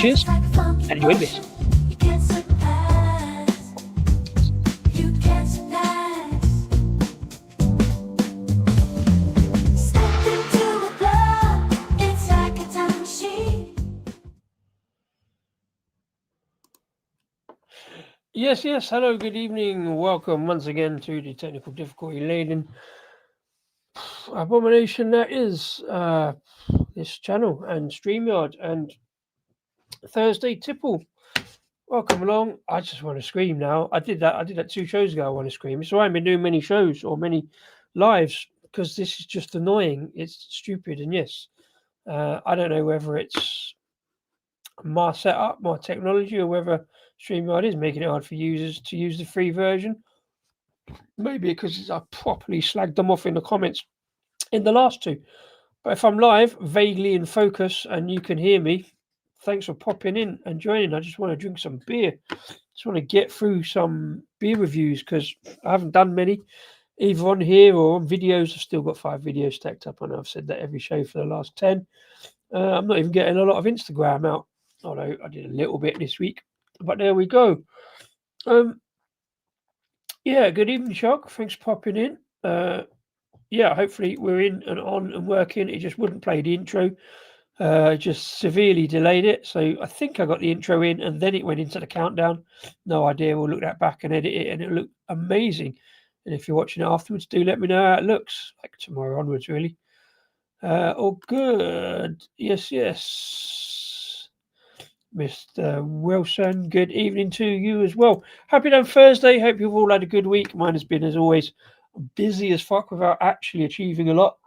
cheers and enjoy this. Yes, hello, good evening. Welcome once again to the technical difficulty laden abomination that is this channel and StreamYard and Thursday Tipple. Welcome along. I just want to scream now. I did that 2 shows ago. I want to scream. So I haven't been doing many shows or many lives because this is just annoying. It's stupid. And yes, I don't know whether it's my setup, my technology, or whether StreamYard is making it hard for users to use the free version. Maybe because I properly slagged them off in the comments in the last 2. But if I'm live, vaguely in focus, and you can hear me, thanks for popping in and joining. I just want to drink some beer. Just want to get through some beer reviews because I haven't done many, either on here or on videos. I've still got 5 videos stacked up, and I've said that every show for the last 10. I'm not even getting a lot of Instagram out, although I did a little bit this week. But there we go. Yeah, good evening, Shock. Thanks for popping in. Yeah, hopefully we're in and on and working. It just wouldn't play the intro. Just severely delayed it. So I think I got the intro in and then it went into the countdown. No idea. We'll look that back and edit it and it'll look amazing. And if you're watching it afterwards, do let me know how it looks. Like tomorrow onwards, really. All good. Yes. Mr. Wilson, good evening to you as well. Happy damn Thursday. Hope you've all had a good week. Mine has been, as always, busy as fuck without actually achieving a lot.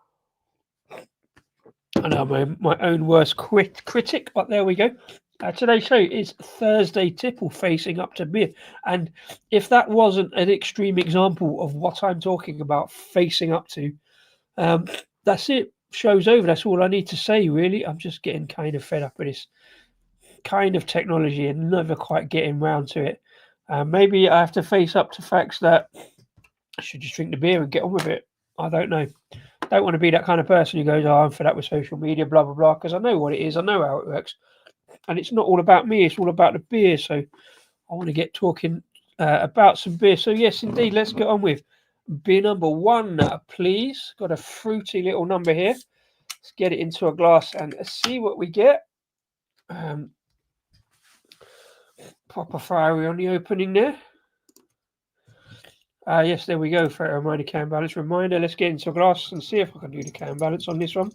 I know I'm my own worst critic, but there we go. Today's show is Thursday Tipple facing up to beer. And if that wasn't an extreme example of what I'm talking about facing up to, that's it. Show's over. That's all I need to say, really. I'm just getting kind of fed up with this kind of technology and never quite getting round to it. Maybe I have to face up to facts that I should just drink the beer and get on with it. I don't know. Don't want to be that kind of person who goes, oh, I'm fed up with social media, blah, blah, blah, because I know what it is. I know how it works. And it's not all about me. It's all about the beer. So I want to get talking about some beer. So, yes, indeed, let's get on with beer number 1, please. Got a fruity little number here. Let's get it into a glass and see what we get. Proper fiery on the opening there. Yes, there we go. For a reminder, can balance. Reminder, let's get into a glass and see if I can do the can balance on this one.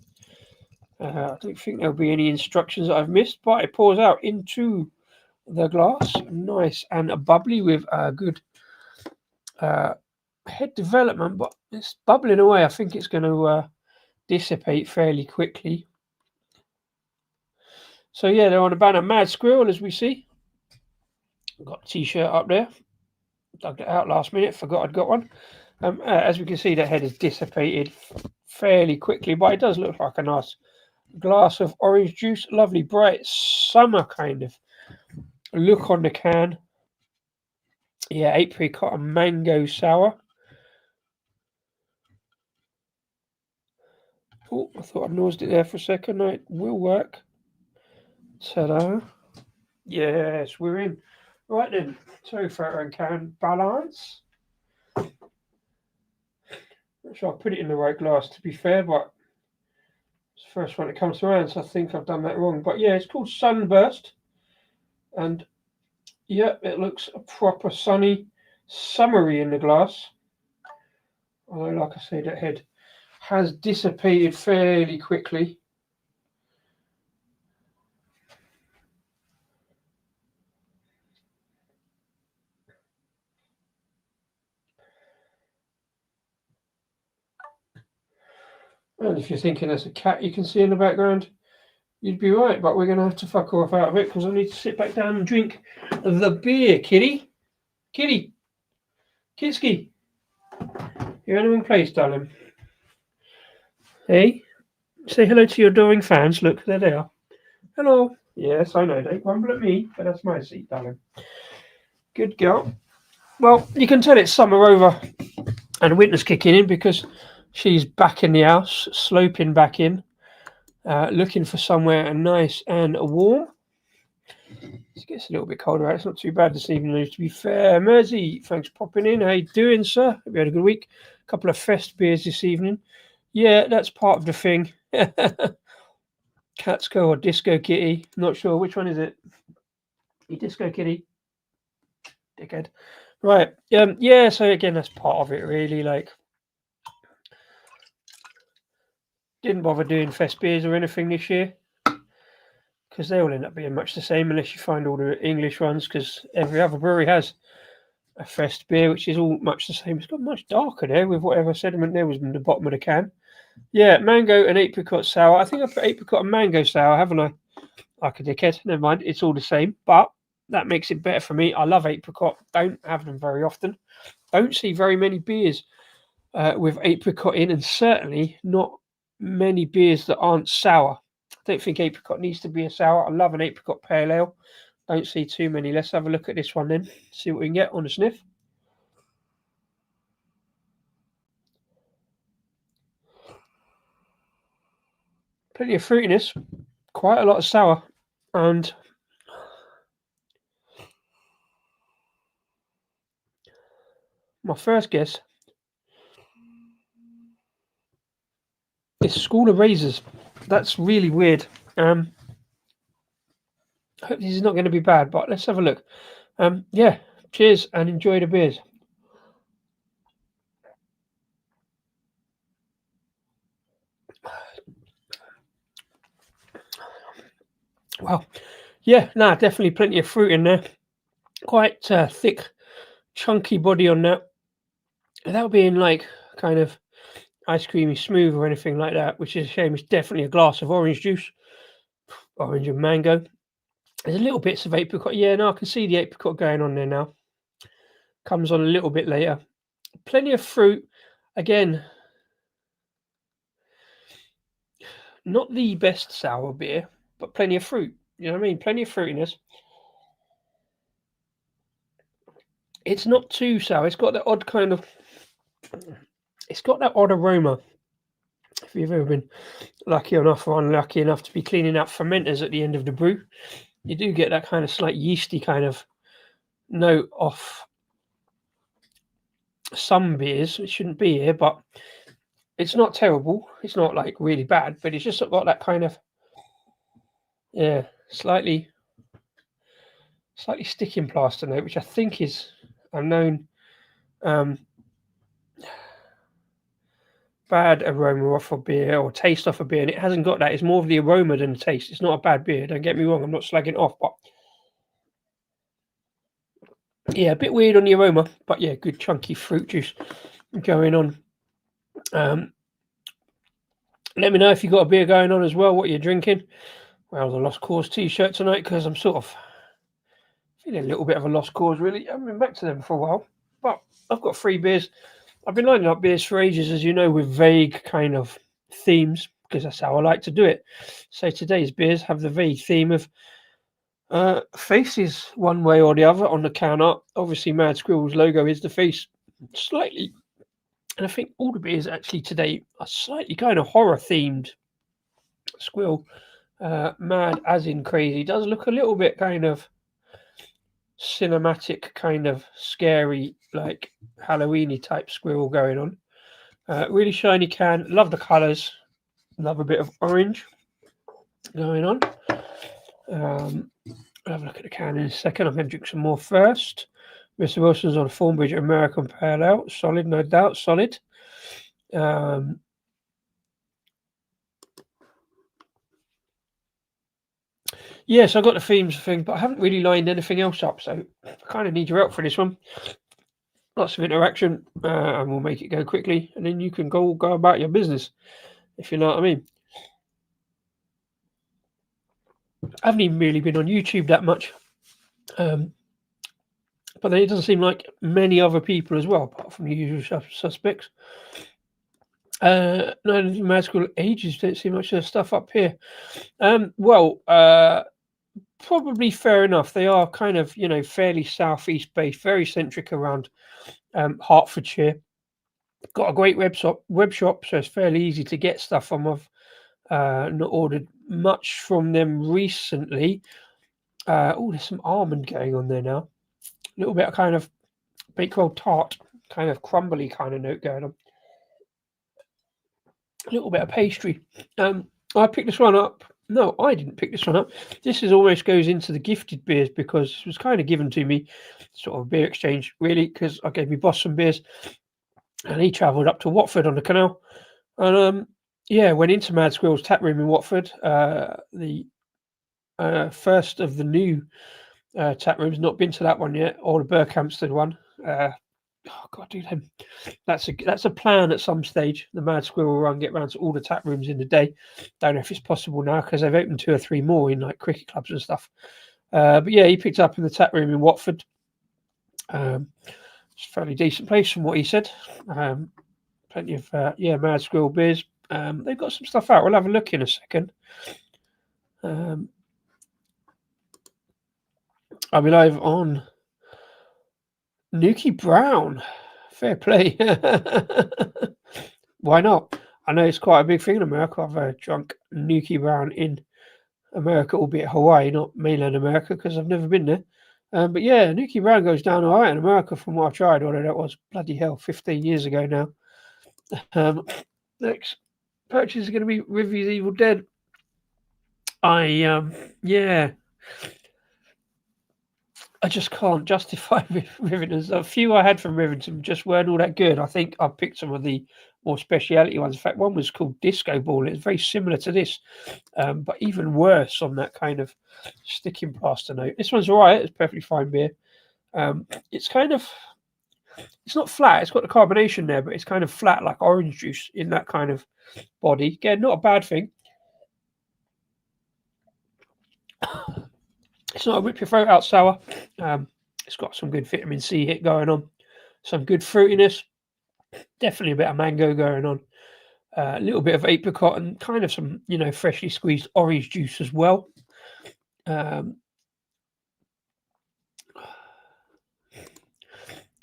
I don't think there'll be any instructions that I've missed, but it pours out into the glass. Nice and bubbly with a good head development, but it's bubbling away. I think it's going to dissipate fairly quickly. So, yeah, they're on a banner. Mad Squirrel, as we see. Got a t-shirt up there. Dug it out last minute. Forgot I'd got one. As we can see, that head has dissipated fairly quickly, but it does look like a nice glass of orange juice. Lovely, bright summer kind of look on the can. Yeah, apricot and mango sour. Oh, I thought I nosed it there for a second. No, it will work. Ta-da. Yes, we're in. Right then, so photo and can balance. Not sure I put it in the right glass, to be fair, but it's the first one that comes around, so I think I've done that wrong. But yeah, it's called Sunburst. And yeah, it looks a proper sunny, summery in the glass. Although, like I say, that head has dissipated fairly quickly. And if you're thinking there's a cat you can see in the background, you'd be right, but we're going to have to fuck off out of it because I need to sit back down and drink the beer, kitty. Kitty. Kitski. You're in the wrong place, darling. Hey, say hello to your adoring fans. Look, there they are. Hello. Yes, I know. Don't grumble at me, but that's my seat, darling. Good girl. Well, you can tell it's summer over and winter's kicking in because she's back in the house, sloping back in, looking for somewhere nice and warm. It gets a little bit colder out. It's not too bad this evening, to be fair. Mersey, thanks for popping in. How you doing, sir? Hope you had a good week. A couple of fest beers this evening. Yeah, that's part of the thing. Catsko or Disco Kitty. Not sure. Which one is it? Disco Kitty. Dickhead. Right. Yeah, so again, that's part of it, really. Like, didn't bother doing fest beers or anything this year because they all end up being much the same unless you find all the English ones, because every other brewery has a fest beer which is all much the same. It's got much darker there with whatever sediment there was in the bottom of the can. Yeah, mango and apricot sour. I think I put apricot and mango sour, haven't I? Like a dickhead. Never mind, it's all the same, but that makes it better for me. I love apricot. Don't have them very often. Don't see very many beers with apricot in, and certainly not many beers that aren't sour. I don't think apricot needs to be a sour. I love an apricot pale ale. Don't see too many. Let's have a look at this one then. See what we can get on a sniff. Plenty of fruitiness. Quite a lot of sour. And my first guess is School of Razors. That's really weird. I hope this is not going to be bad, but let's have a look. Yeah, cheers and enjoy the beers. Wow. Yeah, definitely plenty of fruit in there. Quite thick, chunky body on that. Without being like kind of ice creamy smooth or anything like that, which is a shame. It's definitely a glass of orange juice, orange and mango. There's a little bits of apricot. Yeah, I can see the apricot going on there now. Comes on a little bit later. Plenty of fruit. Again, not the best sour beer, but plenty of fruit. You know what I mean? Plenty of fruitiness. It's not too sour. It's got that odd kind of... It's got that odd aroma. If you've ever been lucky enough or unlucky enough to be cleaning out fermenters at the end of the brew, you do get that kind of slight yeasty kind of note off some beers. It shouldn't be here, but it's not terrible. It's not like really bad, but it's just got that kind of, yeah, slightly sticking plaster note, which I think is a known bad aroma off a beer or taste off a beer, and it hasn't got that. It's more of the aroma than the taste. It's not a bad beer, don't get me wrong. I'm not slagging it off, but yeah, a bit weird on the aroma, but yeah, good chunky fruit juice going on. Let me know if you've got a beer going on as well, what you're drinking. Well, the Lost Cause t-shirt tonight, because I'm sort of feeling a little bit of a lost cause, really. I haven't been back to them for a while, but I've got 3 beers. I've been lining up beers for ages, as you know, with vague kind of themes, because that's how I like to do it. So today's beers have the vague theme of faces one way or the other on the can art. Obviously, Mad Squirrel's logo is the face slightly. And I think all the beers actually today are slightly kind of horror themed. Squirrel, mad as in crazy, does look a little bit kind of cinematic, kind of scary, like Halloweeny type squirrel going on. Really shiny can. Love the colours. Love a bit of orange going on. I'll have a look at the can in a second. I'm going to drink some more first. Mr. Wilson's on Thornbridge American Pale Ale. Solid, no doubt. Solid. Yes, I got the themes thing, but I haven't really lined anything else up, so I kind of need your help for this one. Lots of interaction, and we'll make it go quickly, and then you can go about your business, if you know what I mean. I haven't even really been on YouTube that much, but then it doesn't seem like many other people as well, apart from the usual suspects. No, magical ages don't see much of the stuff up here. Probably fair enough. They are kind of, fairly southeast based, very centric around Hertfordshire. Got a great web shop, so it's fairly easy to get stuff from. I've not ordered much from them recently. There's some almond going on there now. A little bit of kind of bakewell tart, kind of crumbly kind of note going on. A little bit of pastry. I picked this one up. No, I didn't pick this one up. This is almost goes into the gifted beers because it was kind of given to me, sort of a beer exchange, really, because I gave my boss some beers and he travelled up to Watford on the canal. And went into Mad Squirrel's tap room in Watford. The first of the new tap rooms, not been to that one yet, or the Berkhamsted one. Oh God, dude, that's a plan at some stage. The Mad Squirrel run, get round to all the tap rooms in the day. Don't know if it's possible now because they've opened 2 or 3 more in like cricket clubs and stuff. But yeah, he picked up in the tap room in Watford. It's a fairly decent place from what he said. Plenty of Mad Squirrel beers. They've got some stuff out. We'll have a look in a second. I'll be live on Nuki Brown. Fair play. Why not? I know it's quite a big thing in America. I've drunk Nuki Brown in America, albeit Hawaii, not mainland America, because I've never been there. But yeah, Nuki Brown goes down all right in America from what I've tried, although that was bloody hell 15 years ago now. Next purchase is going to be Rivy's Evil Dead. I just can't justify Rivingtons. A few I had from Rivington just weren't all that good. I think I picked some of the more speciality ones. In fact, one was called Disco Ball. It's very similar to this, but even worse on that kind of sticking plaster note. This one's all right. It's perfectly fine beer. It's not flat. It's got the carbonation there, but it's kind of flat like orange juice in that kind of body. Again, not a bad thing. It's not a rip your throat out sour. It's got some good vitamin C hit going on, some good fruitiness, definitely a bit of mango going on, a little bit of apricot and kind of some, freshly squeezed orange juice as well.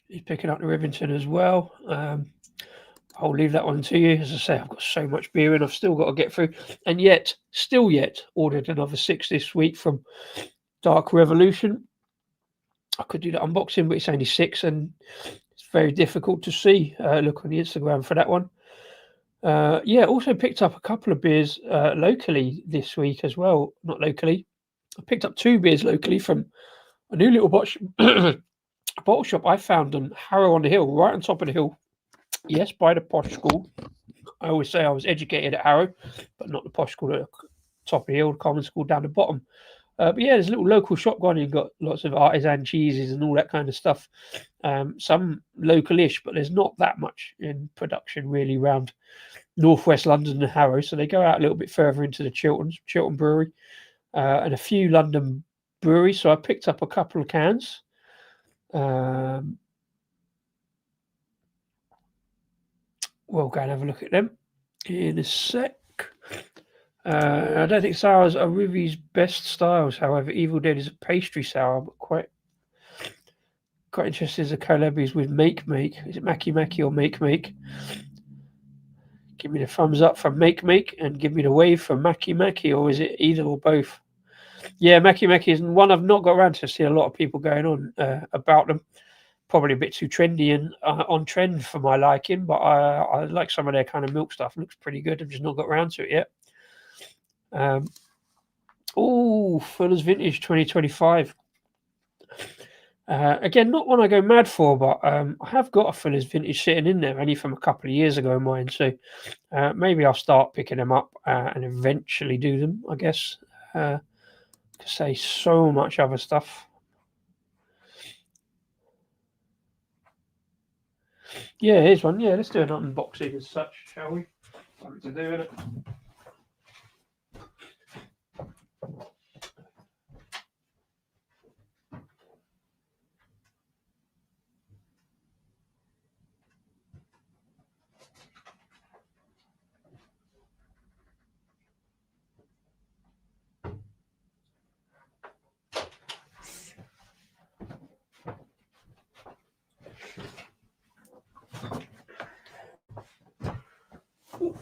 He's picking up the Rivington as well. I'll leave that one to you. As I say, I've got so much beer and I've still got to get through. And yet ordered another 6 this week from Dark Revolution. I could do that unboxing, but it's only 6 and it's very difficult to see. Look on the Instagram for that one. Also picked up a couple of beers locally this week as well. Not locally. I picked up 2 beers locally from a new little bottle shop I found on Harrow on the Hill, right on top of the hill. Yes, by the posh school. I always say I was educated at Harrow, but not the posh school at the top of the hill, the common school down the bottom. But yeah, there's a little local shop going. You've got lots of artisan cheeses and all that kind of stuff. Some local-ish, but there's not that much in production really around northwest London and Harrow. So they go out a little bit further into the Chiltern Brewery, and a few London breweries. So I picked up a couple of cans. We'll go and have a look at them in a sec. I don't think sours are Rivy's best styles. However, Evil Dead is a pastry sour, but quite interested in the collabs with Make. Is it Mackie or Make? Give me the thumbs up for Make, and give me the wave for Mackie, or is it either or both? Yeah, Mackie is one I've not got around to see a lot of people going on about them. Probably a bit too trendy and on trend for my liking, but I like some of their kind of milk stuff. It looks pretty good. I've just not got around to it yet. Fuller's Vintage 2025. Again, not one I go mad for, but I have got a Fuller's Vintage sitting in there, only from a couple of years ago in mine. So maybe I'll start picking them up and eventually do them, I guess. To say so much other stuff. Yeah, here's one. Yeah, let's do an unboxing as such, shall we? Something to do with it.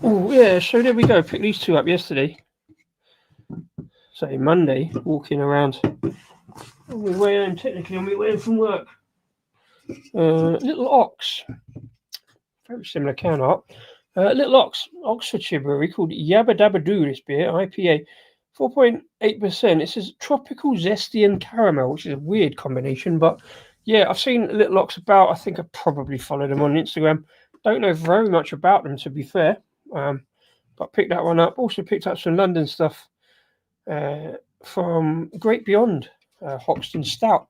Oh, yeah, so there we go. Picked these 2 up yesterday. So Monday, walking around On my way home, technically on my way home from work. Little Ox. Very similar can art. Little Ox, Oxfordshire brewery called Yabba Dabba Doo, this beer, IPA. 4.8%. It says tropical, zesty, and caramel, which is a weird combination. But yeah, I've seen Little Ox about. I think I probably followed them on Instagram. Don't know very much about them, to be fair. But picked that one up. Also picked up some London stuff from Great Beyond, Hoxton Stout.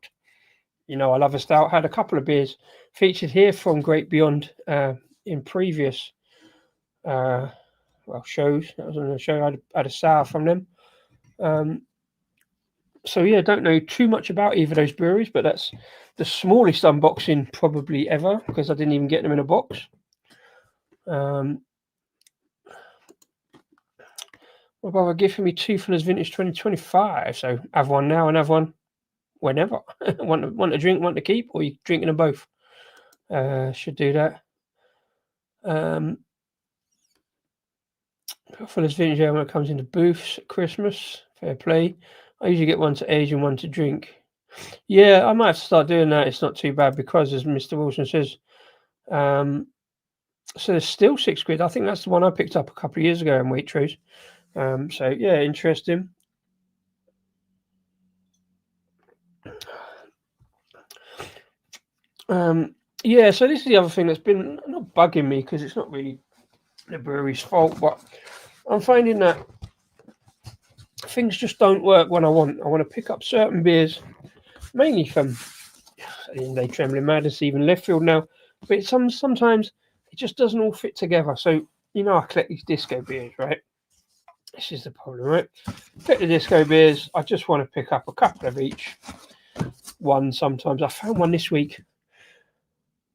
You know, I love a stout. Had a couple of beers featured here from Great Beyond in previous shows. That was on the show. I had a sour from them. So yeah, don't know too much about either of those breweries, but that's the smallest unboxing probably ever because I didn't even get them in a box. My brother gifted me two from his vintage 2025, so have one now and have one whenever. want to drink, want to keep, or you drinking them both? Should do that. For this vintage ale when it comes into booths at Christmas, fair play. I usually get one to age and one to drink. Yeah, I might have to start doing that. It's not too bad because, as Mr. Wilson says, so there's still £6. I think that's the one I picked up a couple of years ago in Waitrose. So yeah, interesting. Yeah, so this is the other thing that's been not bugging me because it's not really the brewery's fault, but I'm finding that things just don't work when I want. I want to pick up certain beers, mainly from they Trembling Madness, even left field now, but sometimes it just doesn't all fit together. So you know, I collect these disco beers, right? This is the problem, right? Pick the disco beers. I just want to pick up a couple of each. One sometimes. I found one this week.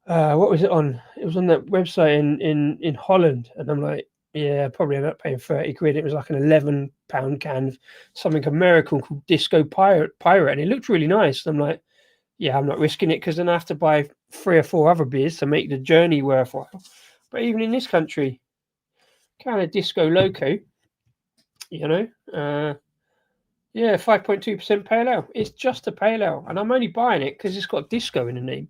What was it on? It was on that website in Holland, and I'm like, yeah, probably ended up paying £30. It was like an £11 can of something American called Disco Pirate, and it looked really nice. And I'm like, yeah, I'm not risking it because then I have to buy 3 or 4 other beers to make the journey worthwhile. But even in this country, kind of disco loco, you know, yeah, 5.2% pale ale. It's just a pale ale, and I'm only buying it because it's got disco in the name.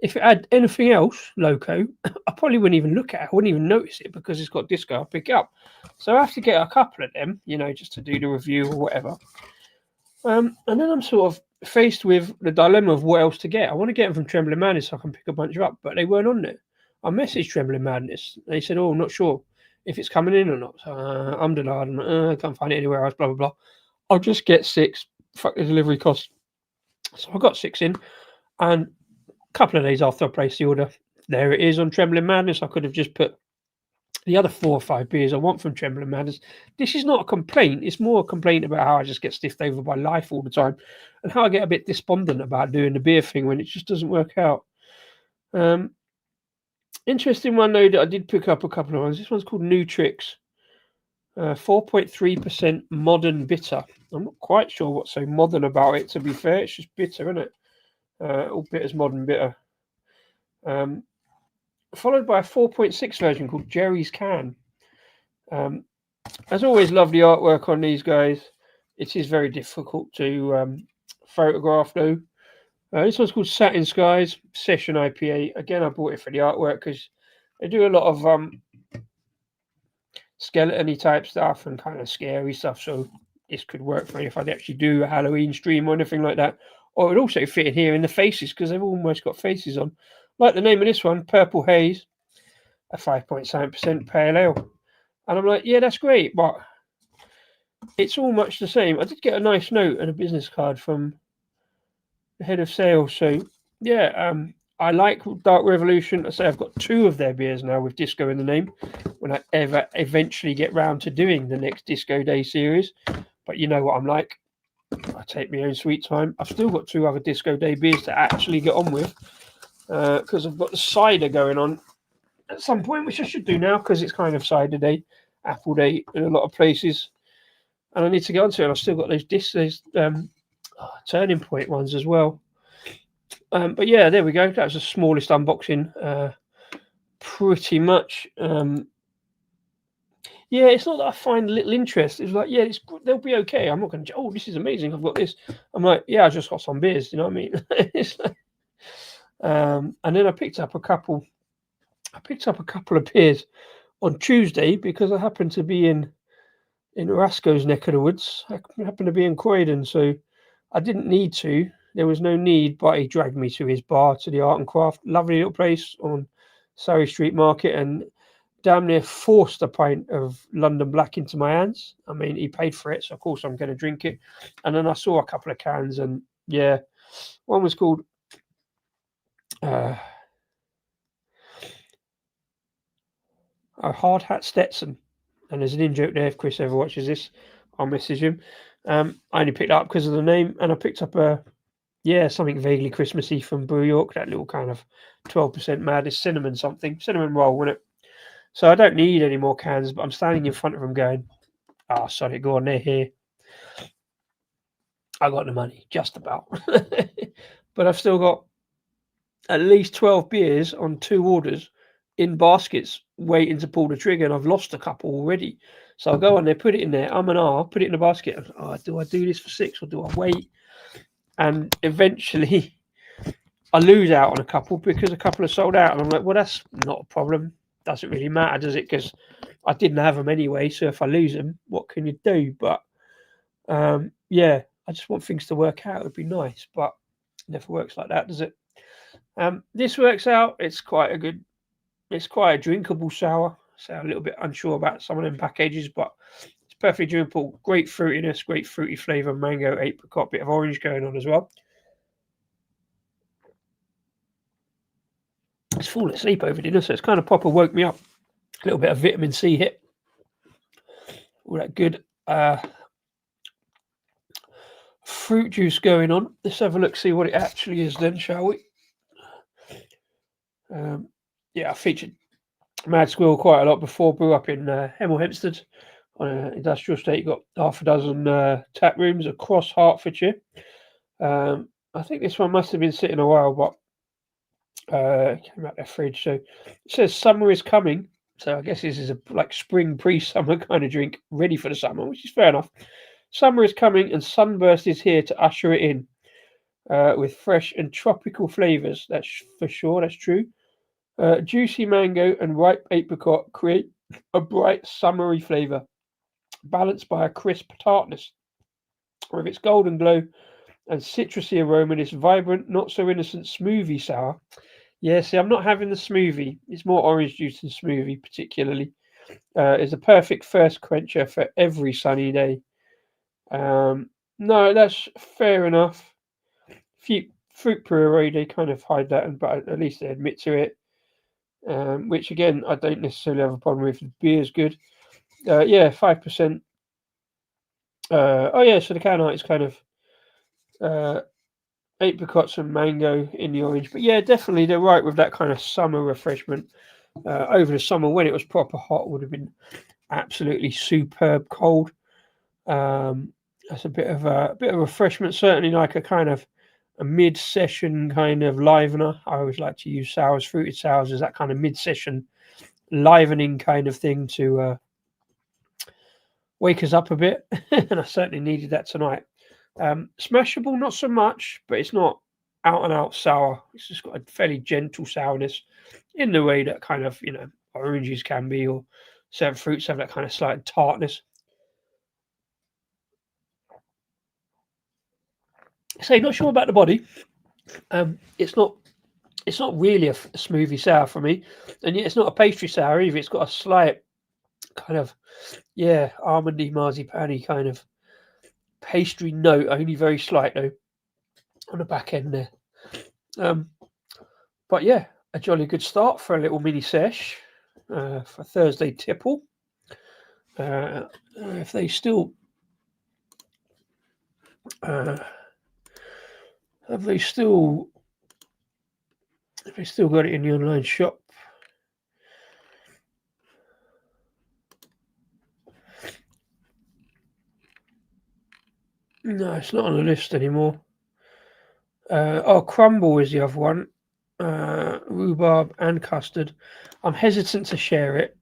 If it had anything else, loco, I probably wouldn't even look at it. I wouldn't even notice it because it's got disco. I'll pick it up. So I have to get a couple of them, you know, just to do the review or whatever. And then I'm sort of faced with the dilemma of what else to get. I want to get them from Trembling Madness so I can pick a bunch up, but they weren't on there. I messaged Trembling Madness. They said, oh, I'm not sure if it's coming in or not. So I'm denied. I can't find it anywhere else, blah, blah, blah. I'll just get 6. Fuck the delivery cost. So I got 6 in. And couple of days after I placed the order, there it is on Trembling Madness. I could have just put the other 4 or 5 beers I want from Trembling Madness. This is not a complaint. It's more a complaint about how I just get stiffed over by life all the time and how I get a bit despondent about doing the beer thing when it just doesn't work out. Interesting one, though, that I did pick up a couple of ones. This one's called New Tricks. 4.3% modern bitter. I'm not quite sure what's so modern about it, to be fair. It's just bitter, isn't it? All bitters modern bitter. Followed by a 4.6 version called Jerry's Can. As always, love the artwork on these guys. It is very difficult to photograph, though. This one's called Satin Skies Session IPA. Again, I bought it for the artwork because they do a lot of skeleton-y type stuff and kind of scary stuff. So this could work for me if I'd actually do a Halloween stream or anything like that. Or it would also fit in here in the faces because they've almost got faces on. Like the name of this one, Purple Haze, a 5.7% pale ale. And I'm like, yeah, that's great, but it's all much the same. I did get a nice note and a business card from the head of sales. So, yeah, I like Dark Revolution. I say I've got 2 of their beers now with disco in the name when I ever eventually get round to doing the next Disco Day series. But you know what I'm like. I take my own sweet time. I've still got 2 other Disco Day beers to actually get on with because I've got the cider going on at some point, which I should do now because it's kind of cider day, apple day in a lot of places, and I need to get onto it. I've still got those turning point ones as well. But yeah, there we go. That was the smallest unboxing, pretty much. Yeah, it's not that I find little interest. It's like, yeah, they'll be okay. I'm not going to. Oh, this is amazing. I've got this. I'm like, yeah, I just got some beers. You know what I mean? It's like, and then I picked up a couple. I picked up a couple of beers on Tuesday because I happened to be in Rasko's neck of the woods. I happened to be in Croydon, so I didn't need to. There was no need, but he dragged me to his bar, to the Art and Craft, lovely little place on Surrey Street Market, and damn near forced a pint of London Black into my hands. I mean, he paid for it, so of course I'm going to drink it. And then I saw a couple of cans, and yeah, one was called a Hard Hat Stetson. And there's an in-joke there if Chris ever watches this. I'll message him. I only picked it up because of the name, and I picked up something vaguely Christmassy from Brew York, that little kind of 12% madness cinnamon roll, wasn't it? So I don't need any more cans, but I'm standing in front of them going, sorry, go on, they're here. I got the money, just about. But I've still got at least 12 beers on 2 orders in baskets waiting to pull the trigger, and I've lost a couple already. So I'll go on there, put it in there, put it in the basket. Do I do this for 6 or do I wait? And eventually I lose out on a couple because a couple are sold out. And I'm like, well, that's not a problem. Doesn't really matter, does it? Because I didn't have them anyway. So if I lose them, what can you do? But yeah, I just want things to work out. It'd be nice, but it never works like that, does it? This works out. It's quite a drinkable sour. So I'm a little bit unsure about some of them packages, but it's perfectly drinkable. Great fruitiness, great fruity flavour, mango, apricot, bit of orange going on as well. It's fallen asleep over dinner, so it's kind of proper woke me up. A little bit of vitamin C hit. All that good fruit juice going on. Let's have a look, see what it actually is then, shall we? I featured Mad Squirrel quite a lot before. Grew up in Hemel Hempstead on an industrial estate. Got half a dozen tap rooms across Hertfordshire. I think this one must have been sitting a while, but came out their fridge. So it says summer is coming. So I guess this is a like spring pre-summer kind of drink, ready for the summer, which is fair enough. Summer is coming and sunburst is here to usher it in with fresh and tropical flavours. That's for sure. That's true. Juicy mango and ripe apricot create a bright summery flavour, balanced by a crisp tartness. With its golden glow and citrusy aroma, this vibrant, not so innocent smoothie sour. Yeah, see, I'm not having the smoothie. It's more orange juice than smoothie, particularly. Is a perfect first quencher for every sunny day. No, that's fair enough. Fruit puree, they kind of hide that, but at least they admit to it. Which again, I don't necessarily have a problem with. The beer is good. 5%. So the can art is kind of apricots and mango in the orange. But yeah, definitely they're right with that kind of summer refreshment. Over the summer when it was proper hot, would have been absolutely superb cold. That's a bit of refreshment, certainly like a kind of a mid-session kind of livener. I always like to use fruited sours as that kind of mid-session livening kind of thing to wake us up a bit. And I certainly needed that tonight. Smashable, not so much, but it's not out and out sour. It's just got a fairly gentle sourness in the way that kind of, oranges can be, or certain fruits have that kind of slight tartness. So not sure about the body. It's not really a smoothie sour for me, and yet it's not a pastry sour either. It's got a slight kind of almondy, marzipan-y kind of pastry note, only very slight though, on the back end there. But yeah, a jolly good start for a little mini sesh for Thursday Tipple. If they still got it in the online shop. No, it's not on the list anymore. Crumble is the other one. Rhubarb and custard. I'm hesitant to share it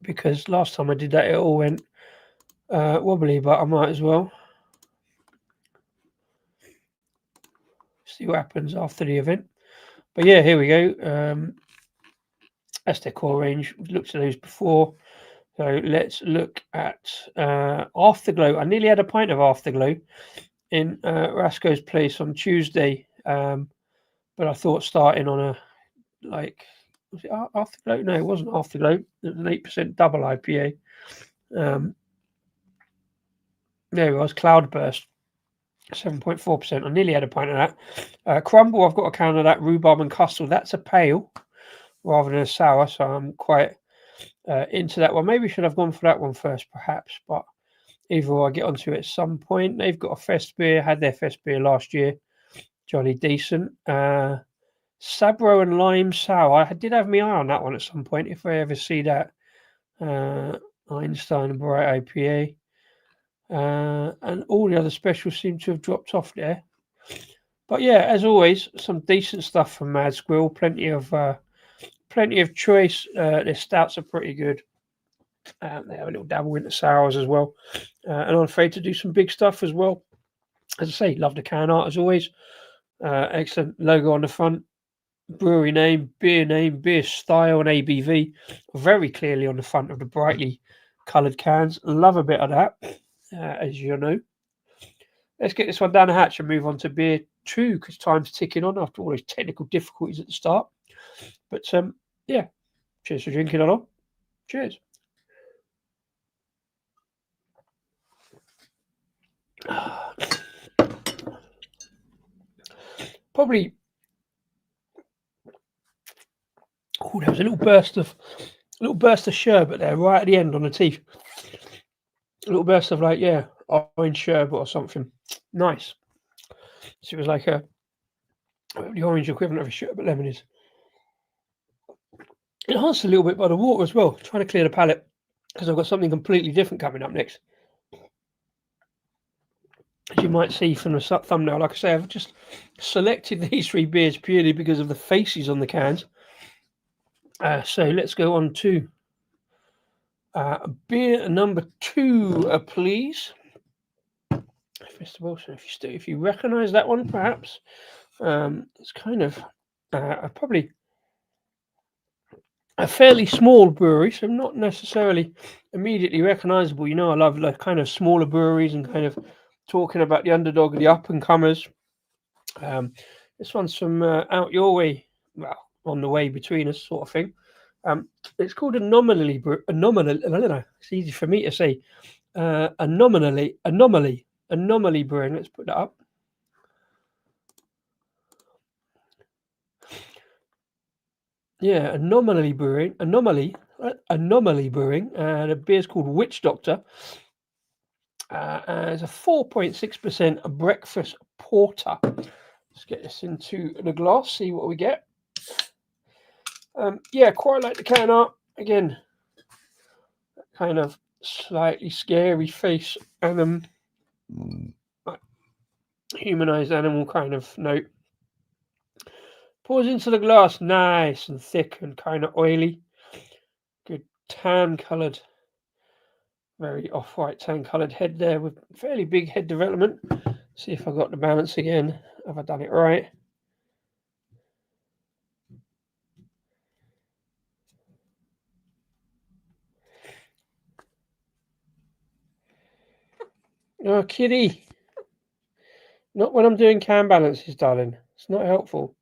because last time I did that, it all went wobbly, but I might as well see what happens after the event. But yeah, here we go. That's their core range. We've looked at those before. So let's look at Afterglow. I nearly had a pint of Afterglow in Rasko's place on Tuesday, but I thought starting on a was it Afterglow? No, it wasn't Afterglow. It was an 8% double IPA. There it was, Cloudburst, 7.4%. I nearly had a pint of that. Crumble, I've got a can of that. Rhubarb and Custard. That's a pale rather than a sour, so I'm quite into that one. Maybe should have gone for that one first, perhaps, but either way, I'll get onto it at some point. They've got a fest beer, had their fest beer last year. Jolly decent. Sabro and Lime Sour. I did have my eye on that one at some point, if I ever see that. Einstein Bright IPA. And all the other specials seem to have dropped off there. But yeah, as always, some decent stuff from Mad Squirrel. Plenty of choice. Their stouts are pretty good. They have a little dabble into sours as well. And I'm afraid to do some big stuff as well. As I say, love the can art as always. Excellent logo on the front. Brewery name, beer style, and ABV very clearly on the front of the brightly coloured cans. Love a bit of that, as you know. Let's get this one down the hatch and move on to beer 2 because time's ticking on after all those technical difficulties at the start. But yeah, cheers for drinking along. Cheers. Probably. Oh, there was a little burst of sherbet there right at the end on the teeth. A little burst of orange sherbet or something. Nice. So it was like the orange equivalent of a sherbet lemon is. Enhanced a little bit by the water as well. Trying to clear the palate because I've got something completely different coming up next. As you might see from the thumbnail, like I say, I've just selected these 3 beers purely because of the faces on the cans. So let's go on to beer number 2, please. First of all, so if you recognise that one, perhaps it's kind of probably a fairly small brewery, so not necessarily immediately recognisable. You know, I love like kind of smaller breweries and kind of talking about the underdog and the up and comers. This one's from out your way, well, on the way between us, sort of thing. It's called Anomaly. It's easy for me to say. Anomaly Brewing. Let's put that up. Yeah, Anomaly Brewing. Anomaly Brewing. The beer's called Witch Doctor. And it's a 4.6% breakfast porter. Let's get this into the glass, see what we get. Yeah, quite like the can art. Again, kind of slightly scary face and humanized animal kind of note. Pours into the glass, nice and thick and kind of oily. Good tan coloured, very off-white tan coloured head there with fairly big head development. See if I got the balance again. Have I done it right? Oh, kitty. Not when I'm doing can balances, darling. It's not helpful.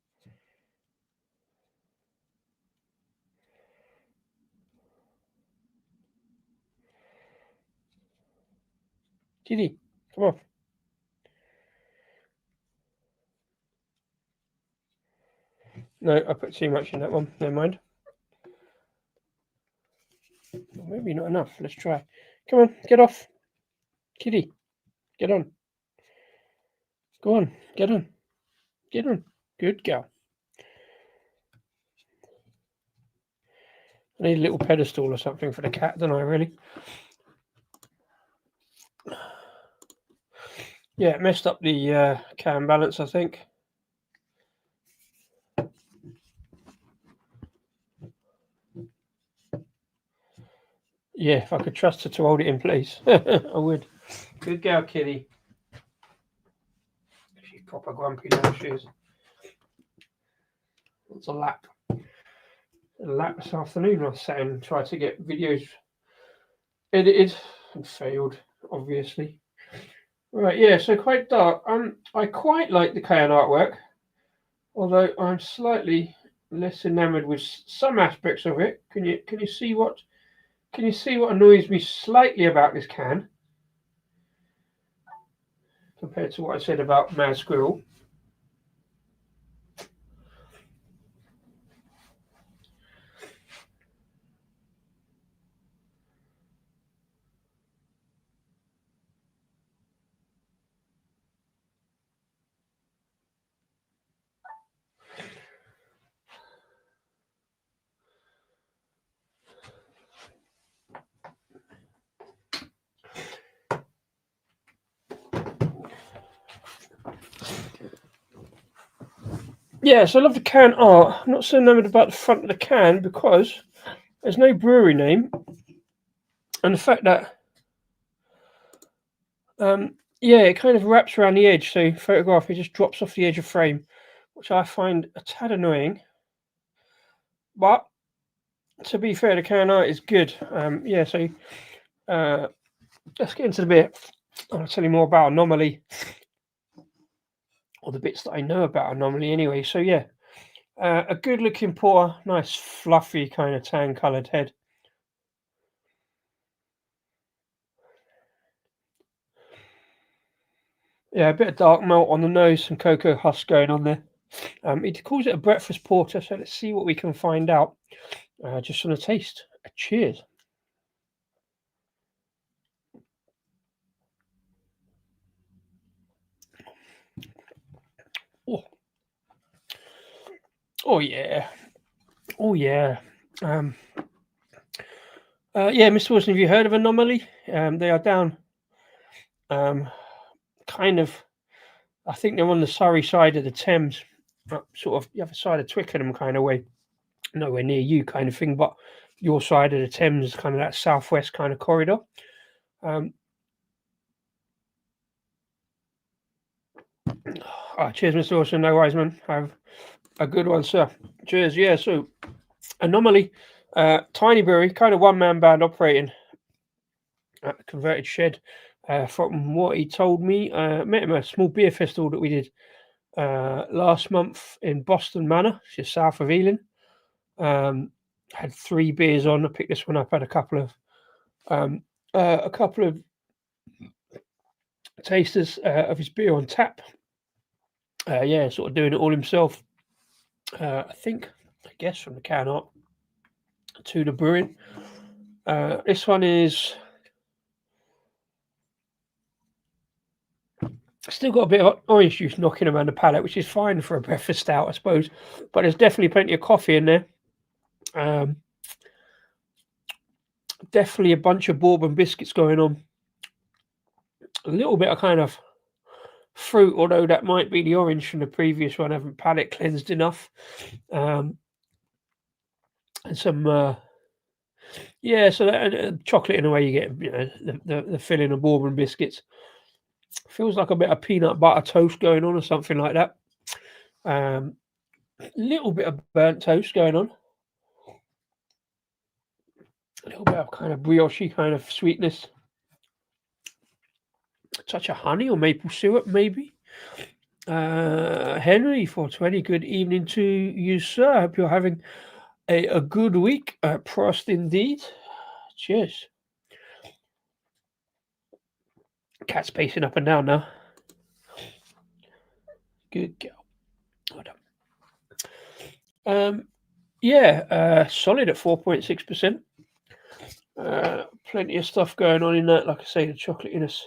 Kitty, come on. No, I put too much in that one. Never mind. Maybe not enough. Let's try. Come on, get off. Kitty, get on. Go on, get on. Get on. Good girl. I need a little pedestal or something for the cat, don't I, really? Yeah, it messed up the can balance, I think. Yeah, if I could trust her to hold it in place, I would. Good girl, Kitty. She's proper grumpy now, she is. It's a lap. A lap this afternoon. I sat and tried to get videos edited and failed, obviously. Right, yeah, so quite dark. I quite like the cyan artwork, although I'm slightly less enamoured with some aspects of it. Can you see what annoys me slightly about this can compared to what I said about Mad Squirrel? Yeah, so I love the can art. I'm not so enamoured about the front of the can because there's no brewery name, and the fact that yeah, it kind of wraps around the edge, so photograph it just drops off the edge of frame, which I find a tad annoying. But to be fair, the can art is good. Yeah, so let's get into the bit. I'll tell you more about Anomaly, or the bits that I know about Anomaly anyway. So yeah, a good looking pour, nice fluffy kind of tan coloured head. Yeah, a bit of dark malt on the nose, some cocoa husk going on there. He calls it a breakfast porter, so let's see what we can find out just on a taste. Cheers. Oh, oh yeah. Oh yeah. Yeah, Mr. Wilson, have you heard of Anomaly? They are down kind of, I think they're on the Surrey side of the Thames, sort of the other side of Twickenham kind of way. Nowhere near you kind of thing, but your side of the Thames, kind of that southwest kind of corridor. Cheers, Mr. Wilson. No worries, man. Have a good one, sir. Cheers. Yeah, so Anomaly, tiny brewery, kind of one-man band operating at the converted shed. From what he told me, met him at a small beer festival that we did last month in Boston Manor, just south of Ealing. Had 3 beers on. I picked this one up. Had a couple of tasters of his beer on tap. Yeah, sort of doing it all himself. I guess from the can art to the brewing. This one is still got a bit of orange juice knocking around the palate, which is fine for a breakfast stout, I suppose. But there's definitely plenty of coffee in there. Definitely a bunch of bourbon biscuits going on. A little bit of kind of fruit, although that might be the orange from the previous one. I haven't palate cleansed enough. And some, yeah, so that chocolate in a way you get, the filling of bourbon biscuits. Feels like a bit of peanut butter toast going on or something like that. Little bit of burnt toast going on. A little bit of kind of brioche kind of sweetness. A touch of honey or maple syrup, maybe. Henry 420, good evening to you, sir. I hope you're having a good week. Prost indeed. Cheers. Cat's pacing up and down now. Good girl. Hold on. Yeah, solid at 4.6%. Plenty of stuff going on in that. Like I say, the chocolatiness.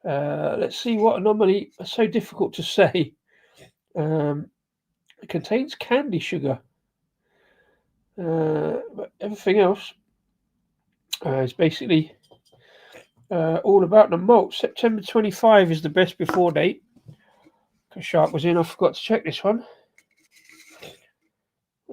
Let's see what Anomaly. It's so difficult to say. It contains candy sugar. But everything else is basically all about the malt. September 25 is the best before date. Because Sharp was in, I forgot to check this one.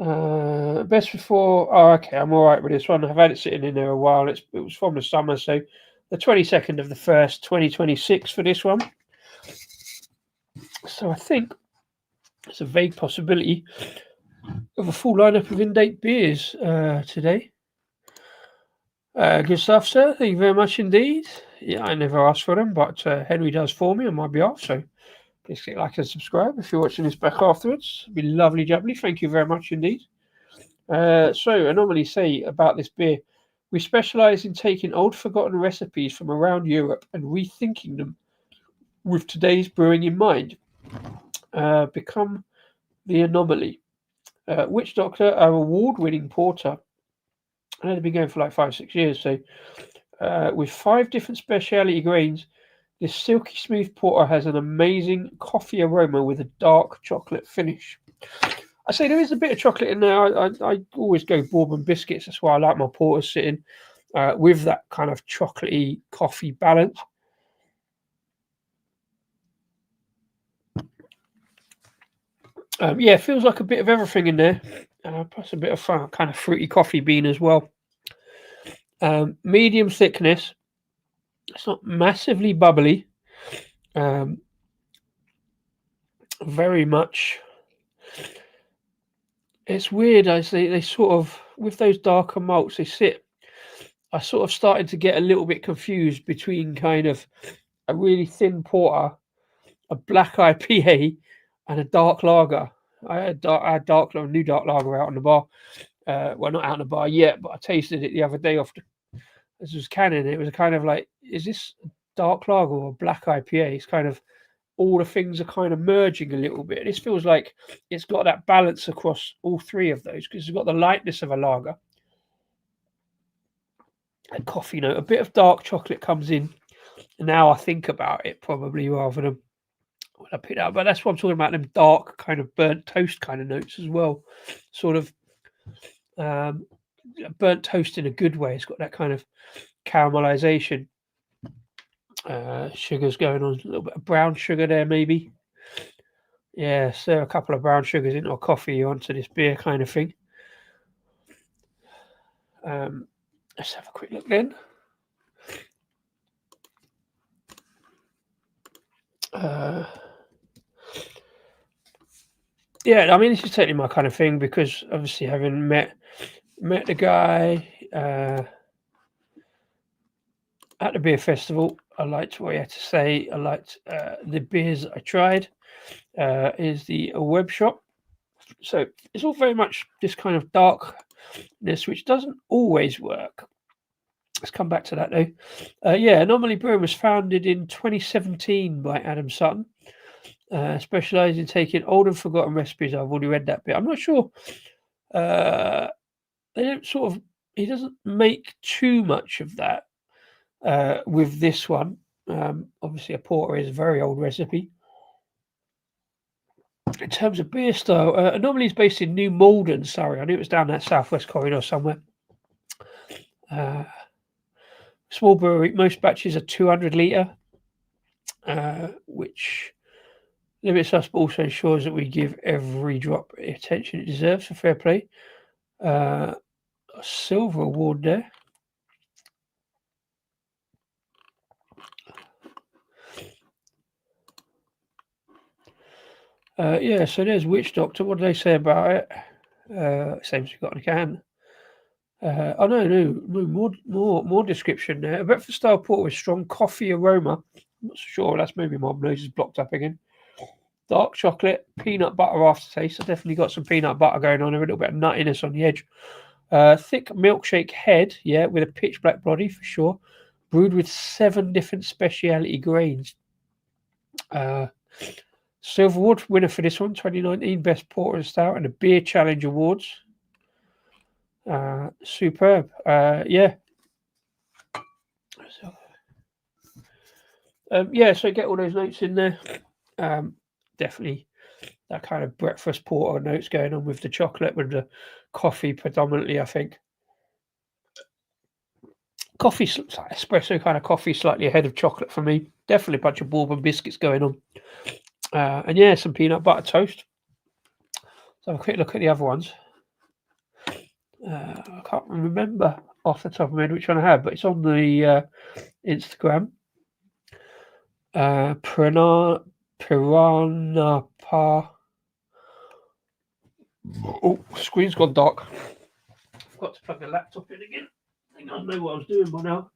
Best before. Oh, okay, I'm all right with this one. I've had it sitting in there a while. It was from the summer, so the 22nd of the 1st, 2026 for this one. So I think it's a vague possibility of a full lineup of in-date beers today. Good stuff, sir. Thank you very much indeed. Yeah, I never asked for them, but Henry does for me on my behalf. So please click like and subscribe if you're watching this back afterwards. It'd be lovely jubbly. Thank you very much indeed. So I normally say about this beer, we specialise in taking old forgotten recipes from around Europe and rethinking them with today's brewing in mind. Become the anomaly. Witch Doctor, our award-winning porter, and they've been going for like 5-6 years. So with 5 different specialty grains, this silky smooth porter has an amazing coffee aroma with a dark chocolate finish. I say there is a bit of chocolate in there. I always go bourbon biscuits. That's why I like my porters sitting with that kind of chocolatey coffee balance. Yeah, it feels like a bit of everything in there. Plus a bit of kind of fruity coffee bean as well. Medium thickness. It's not massively bubbly. Very much. It's weird. I say they sort of, with those darker malts, they sit. I sort of started to get a little bit confused between kind of a really thin porter, a black IPA, and a dark lager. I had new dark lager out on the bar. Well, not out on the bar yet, but I tasted it the other day off this was canning. It was kind of like, is this dark lager or black IPA? It's kind of all the things are kind of merging a little bit. This feels like it's got that balance across all 3 of those because it's got the lightness of a lager, a coffee note, a bit of dark chocolate comes in. And now I think about it probably rather than when I pick it up. But that's what I'm talking about, them dark kind of burnt toast kind of notes as well. Sort of burnt toast in a good way. It's got that kind of caramelization. Sugar's going on, a little bit of brown sugar there maybe. Yeah, so a couple of brown sugars into a coffee onto this beer kind of thing. Let's have a quick look then. Yeah, I mean, this is totally my kind of thing because obviously having met the guy at the beer festival, I liked what he had to say. I liked the beers I tried. Is the web shop. So it's all very much this kind of darkness, which doesn't always work. Let's come back to that though. Yeah, Anomaly Brewing was founded in 2017 by Adam Sutton, specialising in taking old and forgotten recipes. I've already read that bit. I'm not sure. They don't sort of. He doesn't make too much of that with this one. Obviously, a porter is a very old recipe. In terms of beer style, Anomaly is based in New Malden, Surrey. I knew it was down that southwest corridor somewhere. Small brewery. Most batches are 200 litre, which limits us, but also ensures that we give every drop the attention it deserves for fair play. A silver award there. Yeah, so there's Witch Doctor. What do they say about it? Same as we've got on the can. Oh no, more description there. A breakfast style porter with strong coffee aroma. I'm not sure. That's maybe my nose is blocked up again. Dark chocolate, peanut butter aftertaste. I definitely got some peanut butter going on. A little bit of nuttiness on the edge. Thick milkshake head, yeah, with a pitch black body for sure. Brewed with 7 different specialty grains. Silver Award winner for this one, 2019 Best Porter and Stout and the Beer Challenge Awards. Superb. Yeah. Yeah, so get all those notes in there. Definitely that kind of breakfast porter notes going on with the chocolate, with the coffee predominantly, I think. Coffee, espresso kind of coffee, slightly ahead of chocolate for me. Definitely a bunch of bourbon biscuits going on. And yeah, some peanut butter toast. Let's have a quick look at the other ones. I can't remember off the top of my head which one I had, but it's on the Instagram. Piranha Pa. Oh, screen's gone dark. Got to plug the laptop in again. I think I know what I was doing by now.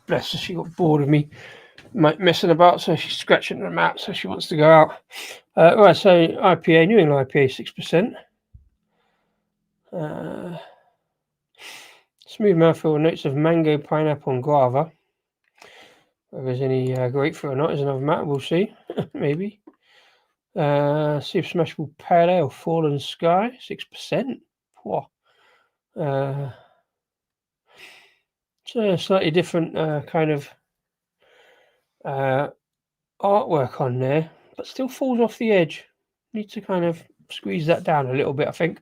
Bless her, she got bored of me messing about, so she's scratching the mat, so she wants to go out. Right, so IPA, New England IPA, 6%. Smooth mouthfeel, notes of mango, pineapple, and guava. Whether there's any grapefruit or not is another matter, we'll see. Maybe. Super Smashable Pale Ale, Fallen Sky, 6%. Whoa. It's a slightly different kind of artwork on there, but still falls off the edge. Need to kind of squeeze that down a little bit, I think.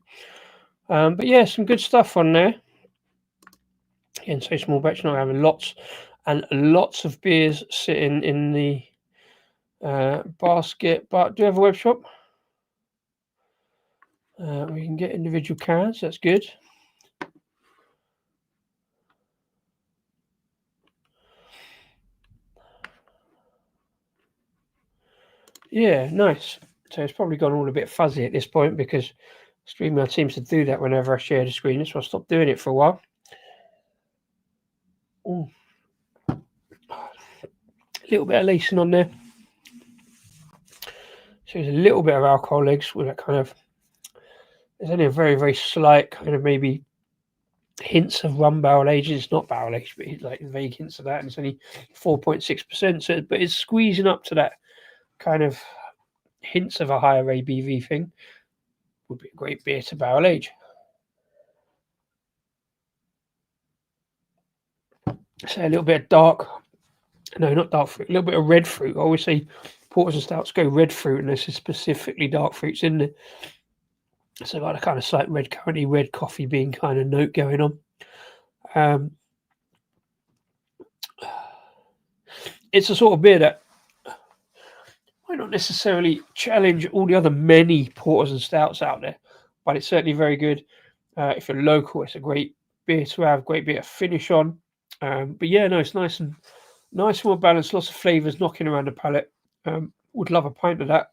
But yeah, some good stuff on there. Again, so small batch, not having lots and lots of beers sitting in the basket. But do you have a web shop? We can get individual cans. That's good. Yeah, nice. So it's probably gone all a bit fuzzy at this point because StreamYard seems to do that whenever I share the screen. So I stopped doing it for a while. Ooh. A little bit of lacing on there. So there's a little bit of alcohol legs with that kind of. There's only a very, very slight kind of maybe hints of rum barrel aged. It's not barrel aged, but it's like vague hints of that. And it's only 4.6%. So, but it's squeezing up to that kind of hints of a higher ABV thing. Would be a great beer to barrel age. So a little bit of dark, no, not dark fruit, a little bit of red fruit. I always say porters and stouts go red fruit unless it's specifically dark fruits in there. So like a kind of slight red currantly red coffee bean kind of note going on. It's a sort of beer that might not necessarily challenge all the other many porters and stouts out there, but it's certainly very good. If you're local, it's a great beer to have, great beer to finish on. But yeah, no, it's nice and more balanced, lots of flavours knocking around the palate. Would love a pint of that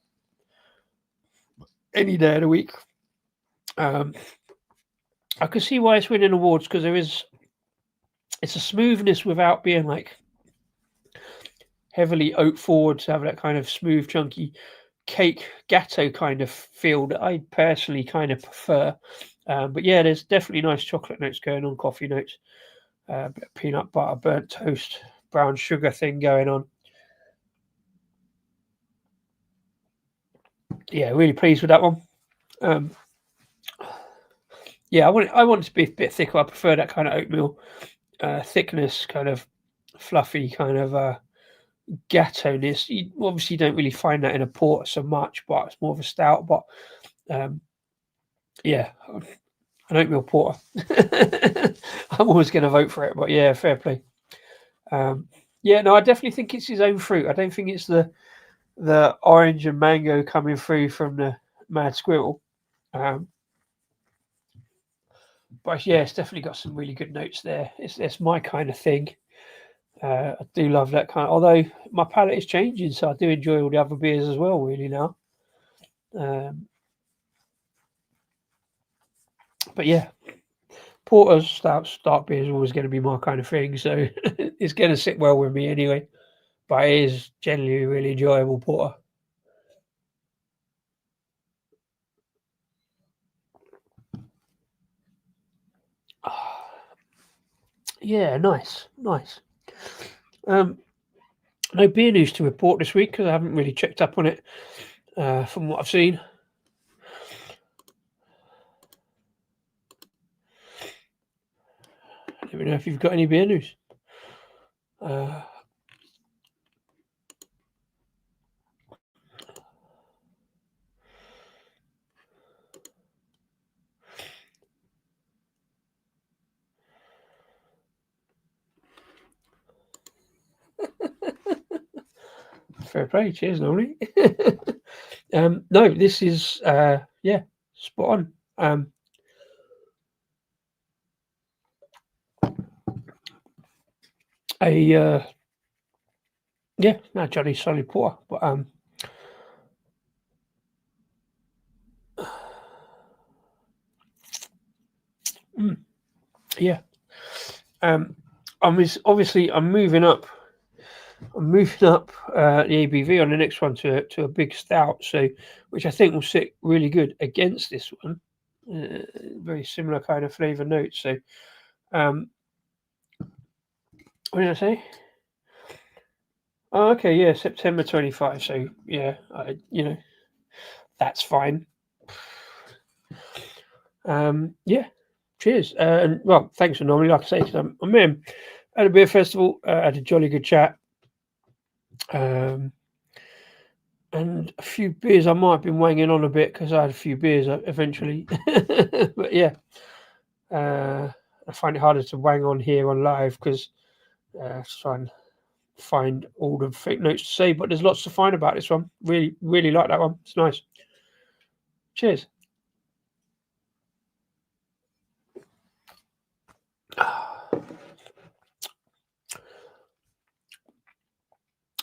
any day of the week. I can see why it's winning awards because it's a smoothness without being like heavily oat forward to have that kind of smooth, chunky cake gatto kind of feel that I personally kind of prefer. But yeah, there's definitely nice chocolate notes going on, coffee notes, a bit of peanut butter, burnt toast, brown sugar thing going on. Yeah, really pleased with that one. Yeah, I want it to be a bit thicker. I prefer that kind of oatmeal thickness, kind of fluffy, kind of gatto-ness. You obviously don't really find that in a porter so much, but it's more of a stout. But yeah, an oatmeal porter. I'm always going to vote for it, but yeah, fair play. Yeah, no, I definitely think it's his own fruit. I don't think it's the orange and mango coming through from the Mad Squirrel. But yeah, it's definitely got some really good notes there. It's my kind of thing. I do love that kind. Although my palate is changing, so I do enjoy all the other beers as well. Really now. But yeah, porters, stouts, dark beers are always going to be my kind of thing. So it's going to sit well with me anyway. but it is generally a really enjoyable porter. Yeah, nice. No beer news to report this week because I haven't really checked up on it from what I've seen. Let me know if you've got any beer news. Fair play. Cheers, Nolly. No, this is spot on. Johnny solid porter, but yeah. I'm moving up. I'm moving up the ABV on the next one to a big stout, so which I think will sit really good against this one. Very similar kind of flavour notes. So, what did I say? Oh, okay, yeah, September 25. So yeah, that's fine. Yeah, cheers. And well, thanks for normally, like I say, because I'm in at a beer festival, had a jolly good chat. And a few beers I might have been wanging on a bit because I had a few beers eventually. But yeah, I find it harder to wang on here on live because try and find all the fake notes to say, but there's lots to find about this one. Really, really like that one. It's nice. Cheers.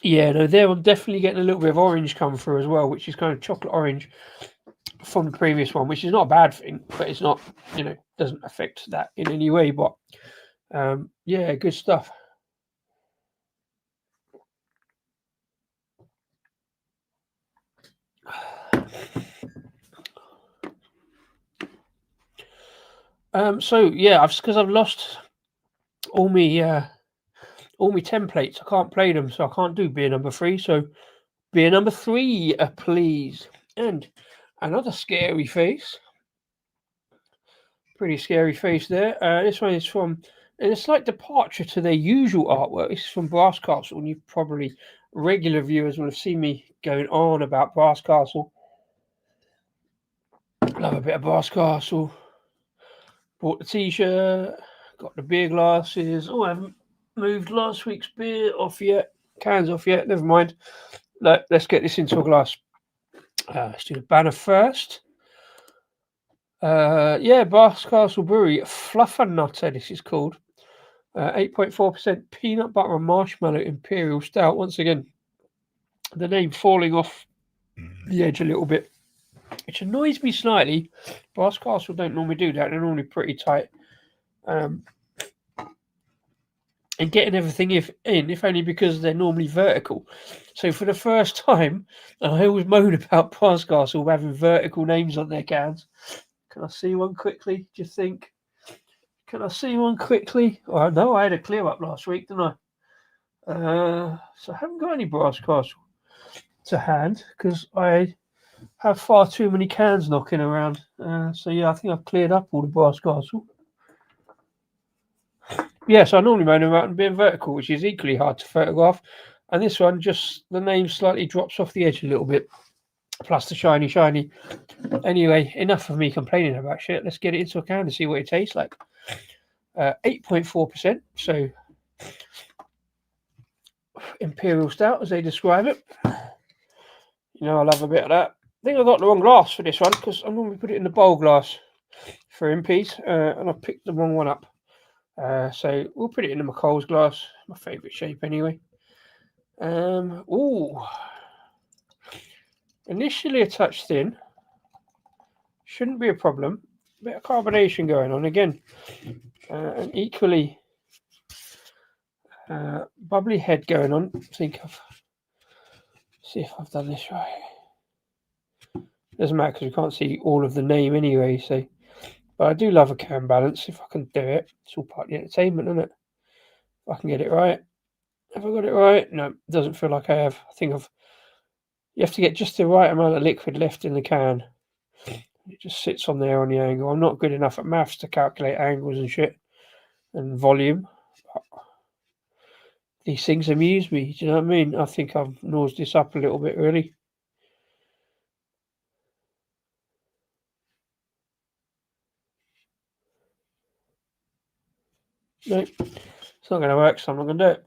Yeah, no, there I'm definitely getting a little bit of orange come through as well, which is kind of chocolate orange from the previous one, which is not a bad thing, but it's not, doesn't affect that in any way. But yeah, good stuff. So yeah, because I've lost all my templates. I can't play them, so I can't do beer number 3. So beer number 3, please. And another scary face. Pretty scary face there. This one is from a slight departure to their usual artwork. This is from Brass Castle, and you probably regular viewers will have seen me going on about Brass Castle. Love a bit of Brass Castle. Bought the t-shirt, got the beer glasses. Oh, I haven't moved last week's beer off yet. Cans off yet. Never mind. Let's get this into a glass. Let's do the banner first. Brass Castle Brewery Fluffernutter. This is called 8.4% peanut butter and marshmallow Imperial Stout. Once again, the name falling off the edge a little bit, which annoys me slightly. Brass Castle don't normally do that. They're normally pretty tight. And getting everything if only because they're normally vertical. So for the first time, I always moan about Brass Castle having vertical names on their cans. Can I see one quickly? Do you think? Can I see one quickly? Oh, no, I had a clear up last week, didn't I? So I haven't got any Brass Castle to hand because I have far too many cans knocking around. So yeah, I think I've cleared up all the Brass Castle. Yes, I normally moan about them being vertical, which is equally hard to photograph. And this one, just the name slightly drops off the edge a little bit. Plus the shiny. Anyway, enough of me complaining about shit. Let's get it into a can to see what it tastes like. 8.4%. So Imperial Stout, as they describe it. I love a bit of that. I think I got the wrong glass for this one because I normally put it in the bowl glass for MPs, and I picked the wrong one up. So we'll put it in the McColl's glass, my favourite shape anyway. Initially a touch thin, shouldn't be a problem. Bit of carbonation going on again, and equally bubbly head going on. See if I've done this right. Doesn't matter because we can't see all of the name anyway. So, but I do love a can balance. If I can do it, it's all part of the entertainment, isn't it? If I can get it right. Have I got it right? No, it doesn't feel like I have. I think you have to get just the right amount of liquid left in the can. It just sits on there on the angle. I'm not good enough at maths to calculate angles and shit and volume. But these things amuse me. Do you know what I mean? I think I've nosed this up a little bit, really. Nope, it's not going to work, so I'm not going to do it.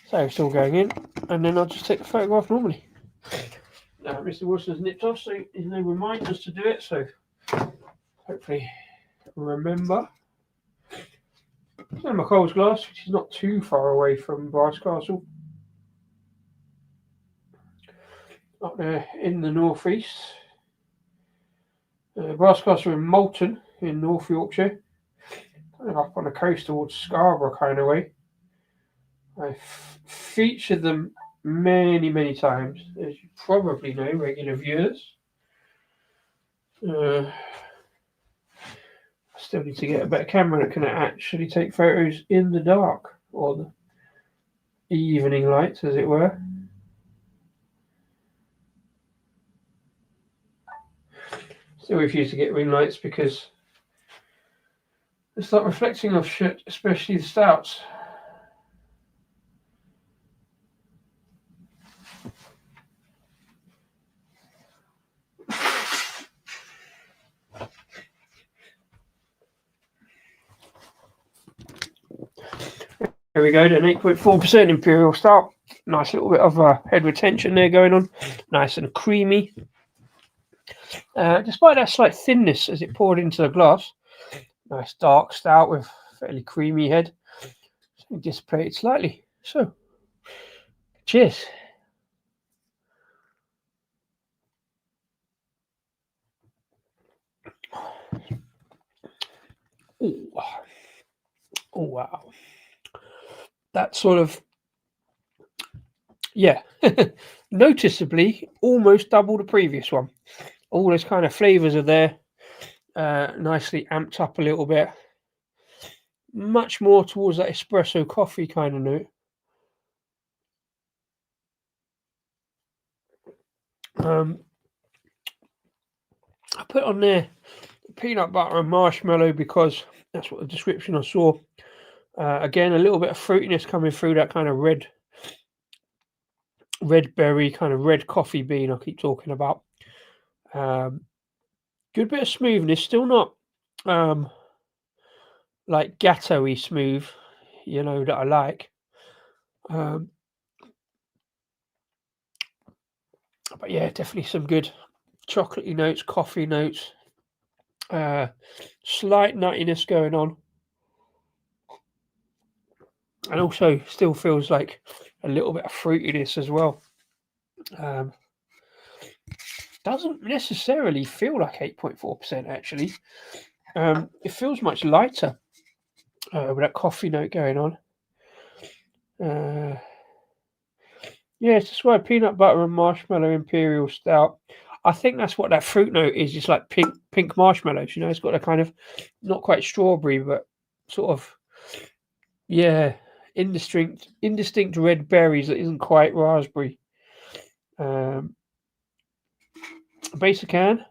So it's all going in, and then I'll just take the photograph normally. Now, Mr. Wilson's nipped off, so there's no reminders to do it, so hopefully remember. So my Coles glass, which is not too far away from Brass Castle. Up there in the northeast. Brass Castle in Moulton in North Yorkshire. Kind of up on the coast towards Scarborough kind of way. I've featured them many times, as you probably know, regular viewers. I still need to get a better camera that can actually take photos in the dark, or the evening lights, as it were. Still refuse to get ring lights because they start reflecting off shit, especially the stouts. There we go, an 8.4% Imperial Stout. Nice little bit of head retention there going on. Nice and creamy. Despite that slight thinness as it poured into the glass. Nice dark stout with fairly creamy head. So we display it slightly. So, cheers. Oh wow. That sort of, yeah, noticeably almost double the previous one. All those kind of flavours are there, nicely amped up a little bit. Much more towards that espresso coffee kind of note. I put on there peanut butter and marshmallow because that's what the description I saw. Again, a little bit of fruitiness coming through that kind of red berry, kind of red coffee bean I keep talking about. Good bit of smoothness, still not like gatto-y smooth, you know, that I like. But yeah, definitely some good chocolatey notes, coffee notes, slight nuttiness going on. And also still feels like a little bit of fruitiness as well. Doesn't necessarily feel like 8.4% actually. It feels much lighter with that coffee note going on. Yeah, it's just why peanut butter and marshmallow Imperial Stout. I think that's what that fruit note is. It's like pink marshmallows. You know, it's got a kind of not quite strawberry, but sort of, yeah, indistinct red berries that isn't quite raspberry. Basic can,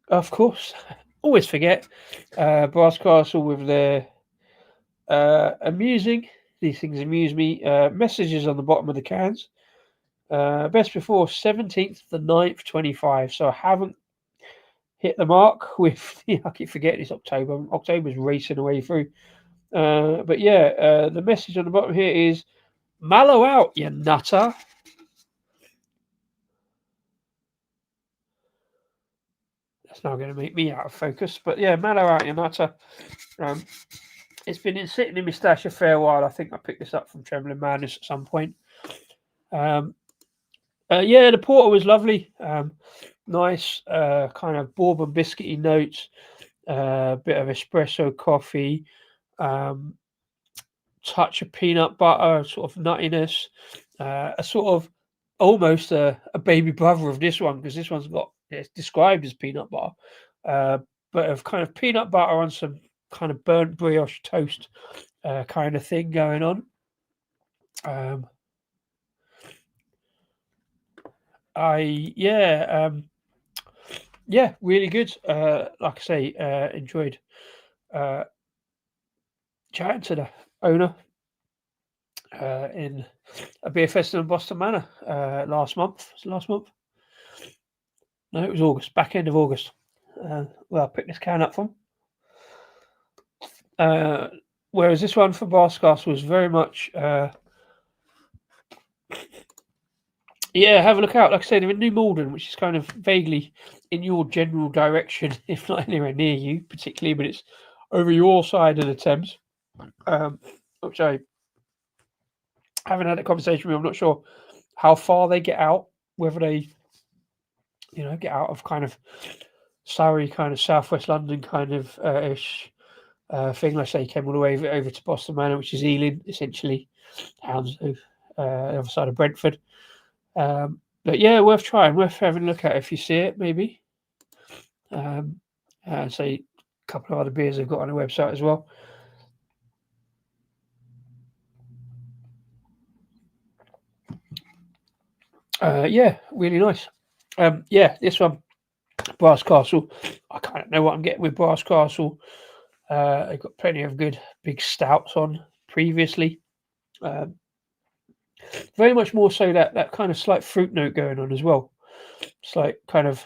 of course. Always forget. Brass Castle with their amusing. These things amuse me. Messages on the bottom of the cans. Best before 17th the 9th 25. So I haven't hit the mark with. I keep forgetting it's October. October's racing away through. But yeah, the message on the bottom here is mallow out, you nutter. That's not going to make me out of focus. But yeah, mallow out, you nutter. It's been sitting in my stash a fair while. I think I picked this up from Trembling Madness at some point. Yeah, the porter was lovely. Nice kind of bourbon biscuity notes. Bit of espresso coffee. touch of peanut butter, sort of nuttiness, a sort of almost a baby brother of this one, because this one's got, it's described as peanut butter, but of kind of peanut butter on some kind of burnt brioche toast kind of thing going on. Yeah, really good. Like I say, enjoyed chatting to the owner in a beer festival in Boston Manor last month. Was it last month? No, it was August, back end of August. Well, I picked this can up from. Whereas this one for Barscast was very much, yeah, have a look out. Like I said, they're in New Malden, which is kind of vaguely in your general direction, if not anywhere near you, particularly, but it's over your side of the Thames, which I haven't had a conversation with. I'm not sure how far they get out, whether they, get out of kind of Surrey, kind of southwest London kind of ish thing. Let's say came all the way over to Boston Manor, which is Ealing, essentially, Hounslow, the other side of Brentford. But yeah, worth trying, worth having a look at if you see it, maybe. And say a couple of other beers they've got on the website as well. Yeah, really nice. Yeah, this one, Brass Castle. I kind of know what I'm getting with Brass Castle. They've got plenty of good big stouts on previously. Very much more so that kind of slight fruit note going on as well. It's like kind of,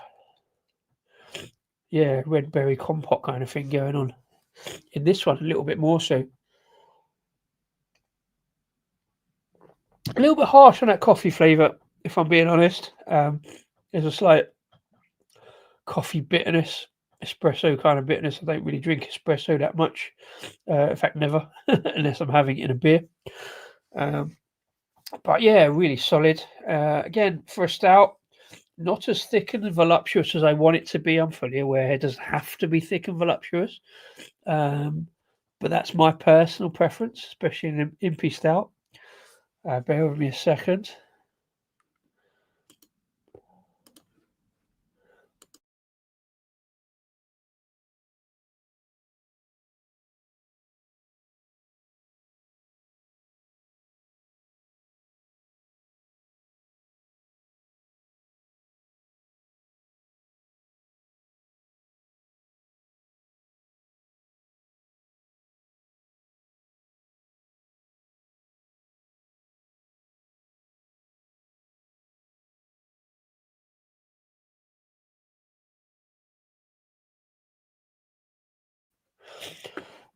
yeah, red berry compote kind of thing going on. In this one, a little bit more so. A little bit harsh on that coffee flavour, if I'm being honest. There's a slight coffee bitterness, espresso kind of bitterness. I don't really drink espresso that much. In fact, never, unless I'm having it in a beer. But yeah, really solid. Again, for a stout, not as thick and voluptuous as I want it to be. I'm fully aware it doesn't have to be thick and voluptuous. But that's my personal preference, especially in an Impy stout. Bear with me a second.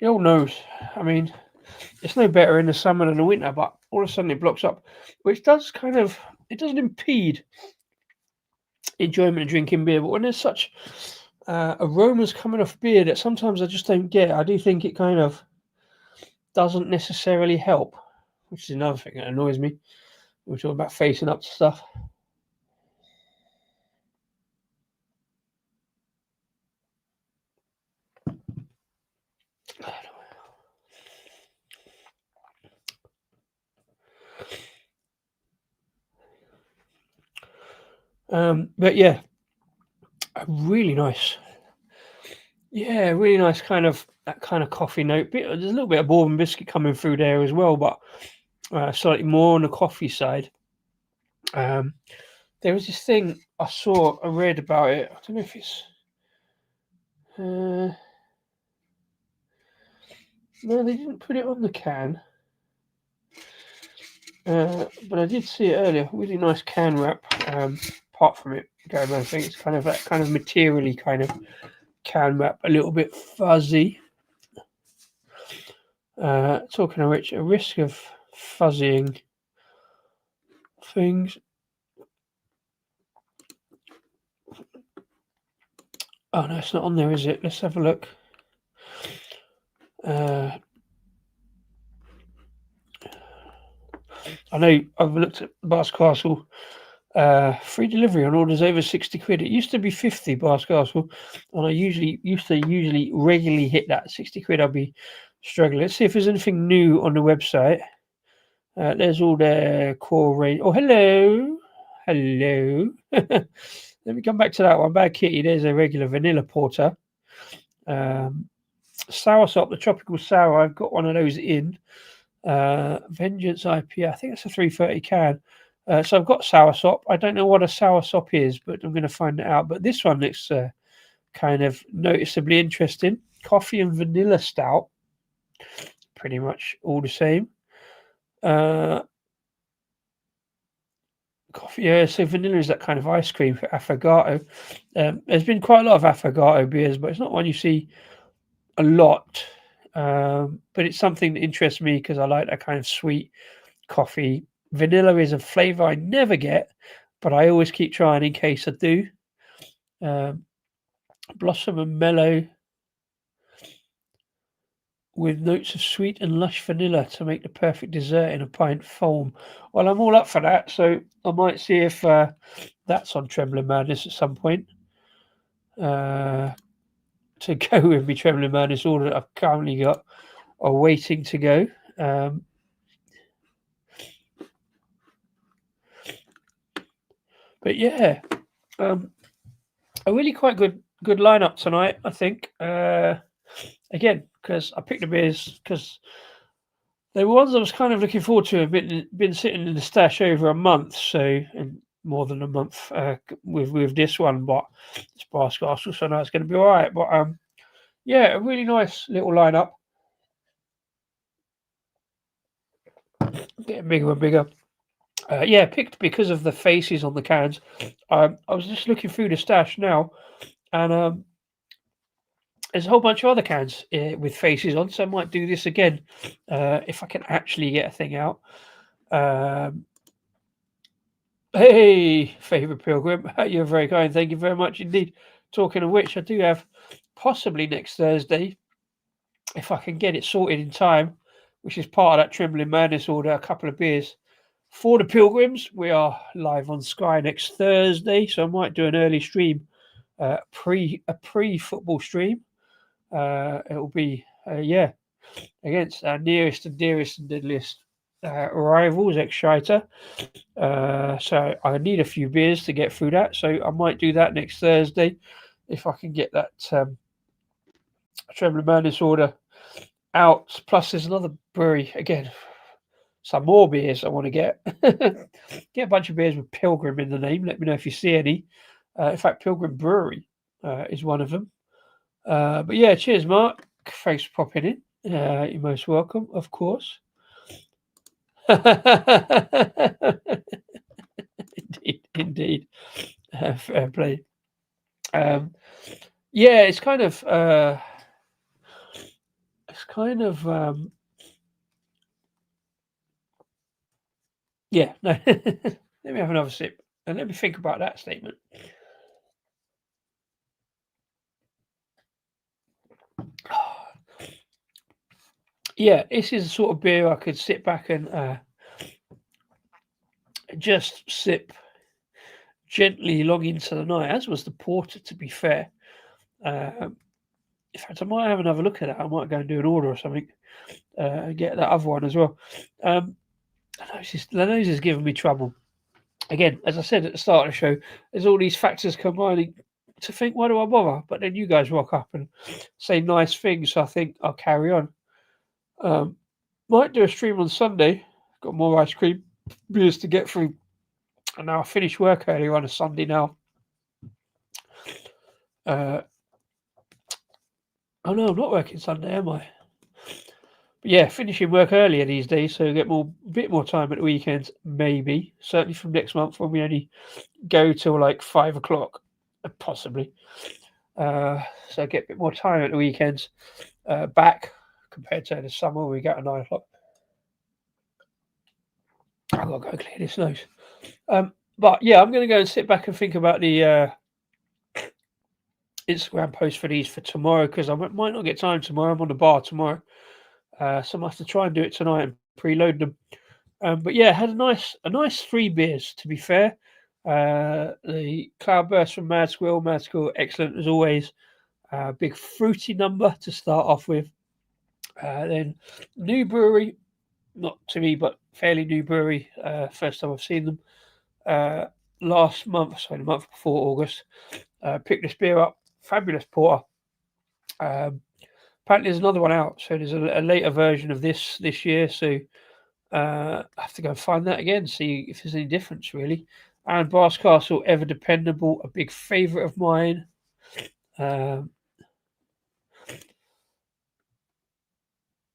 You all knows. I mean, it's no better in the summer than the winter, but all of a sudden it blocks up, which does kind of, it doesn't impede enjoyment of drinking beer. But when there's such aromas coming off beer that sometimes I just don't get, I do think it kind of doesn't necessarily help, which is another thing that annoys me. We're talking about facing up to stuff. But yeah, really nice. Yeah, really nice kind of that kind of coffee note. There's a little bit of bourbon biscuit coming through there as well, but slightly more on the coffee side. There was this thing I read about it. I don't know if it's. No, they didn't put it on the can. But I did see it earlier. Really nice can wrap. Apart from it going, I think it's kind of that kind of materially kind of can wrap, a little bit fuzzy. Talking of which, a risk of fuzzying things. Oh no, it's not on there, is it? Let's have a look. I know I've looked at Bars Castle. Free delivery on orders over 60 quid. It used to be 50 Bars Castle, and I used to regularly hit that 60 quid. I'd be struggling. Let's see if there's anything new on the website. There's all the core range. Oh, hello. Hello. Let me come back to that one. Bad Kitty, there's a regular vanilla porter. Soursop, the tropical sour, I've got one of those in. Vengeance IPA, I think it's a 330 can. So I've got soursop. I don't know what a soursop is, but I'm going to find it out. But this one looks kind of noticeably interesting. Coffee and vanilla stout, pretty much all the same. Coffee, yeah. So vanilla is that kind of ice cream for affogato. There's been quite a lot of affogato beers, but it's not one you see a lot. But it's something that interests me because I like that kind of sweet coffee. Vanilla is a flavor I never get, but I always keep trying in case I do. Blossom and mellow with notes of sweet and lush vanilla to make the perfect dessert in a pint foam. Well, I'm all up for that, so I might see if that's on Trembling Madness at some point. To go with me Trembling Madness order that I've currently got are waiting to go. But yeah, a really quite good lineup tonight, I think. Again, because I picked the beers because they were ones I was kind of looking forward to. I've been sitting in the stash over a month, and more than a month with this one, but it's Castle, so now it's going to be all right. But yeah, a really nice little lineup. Getting bigger and bigger. Yeah, picked because of the faces on the cans. I was just looking through the stash now, and there's a whole bunch of other cans with faces on, so I might do this again if I can actually get a thing out. Hey, favourite pilgrim, you're very kind. Thank you very much indeed. Talking of which, I do have possibly next Thursday, if I can get it sorted in time, which is part of that Trembling Madness order, a couple of beers for the pilgrims. We are live on Sky next Thursday, so I might do an early stream, pre football stream. It'll be against our nearest and dearest and deadliest rivals, ex-Shiter. So I need a few beers to get through that. So I might do that next Thursday if I can get that Trembling Madness order out. Plus, there's another brewery again. Some more beers I want to get. Get a bunch of beers with Pilgrim in the name. Let me know if you see any. In fact, Pilgrim Brewery is one of them. But yeah, cheers, Mark. Thanks for popping in. You're most welcome, of course. Indeed. Fair play. Yeah, it's kind of yeah. No. Let me have another sip and let me think about that statement. Yeah, this is the sort of beer I could sit back and just sip gently long into the night, as was the porter, to be fair. In fact, I might have another look at that. I might go and do an order or something and get that other one as well. The nose is giving me trouble. Again, as I said at the start of the show, there's all these factors combining to think, why do I bother? But then you guys rock up and say nice things, so I think I'll carry on. Might do a stream on Sunday. Got more ice cream beers to get through. And now I finish work earlier on a Sunday now. Oh no, I'm not working Sunday, am I? But yeah, finishing work earlier these days, so get a bit more time at the weekends, maybe. Certainly from next month when we only go till like 5 o'clock, possibly. So I get a bit more time at the weekends back compared to the summer we go to 9 o'clock. I've got to go clear this nose. But yeah, I'm going to go and sit back and think about the Instagram post for these for tomorrow because I might not get time tomorrow. I'm on the bar tomorrow. So I might have to try and do it tonight and preload them. But yeah, had a nice 3 beers, to be fair. The Cloudburst from Mad Squirrel, excellent as always. Big fruity number to start off with. Then new brewery, not to me, but fairly new brewery. First time I've seen them. Last month, sorry, the month before August. Picked this beer up. Fabulous porter. Apparently there's another one out, so there's a later version of this year. So I have to go and find that again, see if there's any difference really. And Brass Castle, ever dependable, a big favourite of mine. There's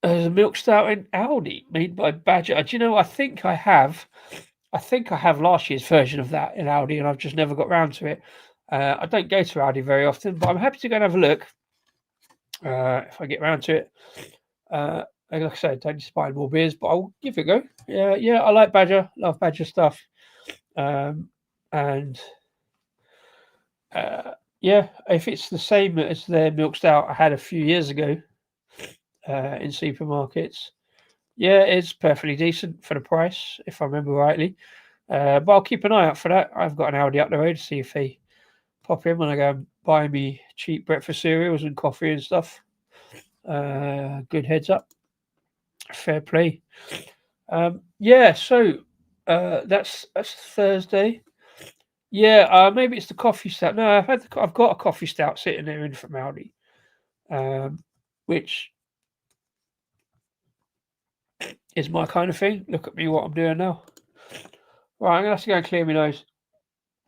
a milk stout in Aldi made by Badger. Do you know? I think I have last year's version of that in Aldi, and I've just never got round to it. I don't go to Aldi very often, but I'm happy to go and have a look if I get round to it. Like I said, don't just buy more beers, but I'll give it a go. Yeah, I like Badger. Love Badger stuff. And yeah, if it's the same as their milk stout I had a few years ago in supermarkets, yeah, it's perfectly decent for the price, if I remember rightly. But I'll keep an eye out for that. I've got an Aldi up the road to see if they pop in when I go and buy me cheap breakfast cereals and coffee and stuff. Good heads up. Fair play. Yeah, so that's Thursday. Yeah, maybe it's the coffee stout. No, I've got a coffee stout sitting there in from Aldi, which is my kind of thing. Look at me, what I'm doing now. Right, I'm gonna have to go and clear my nose.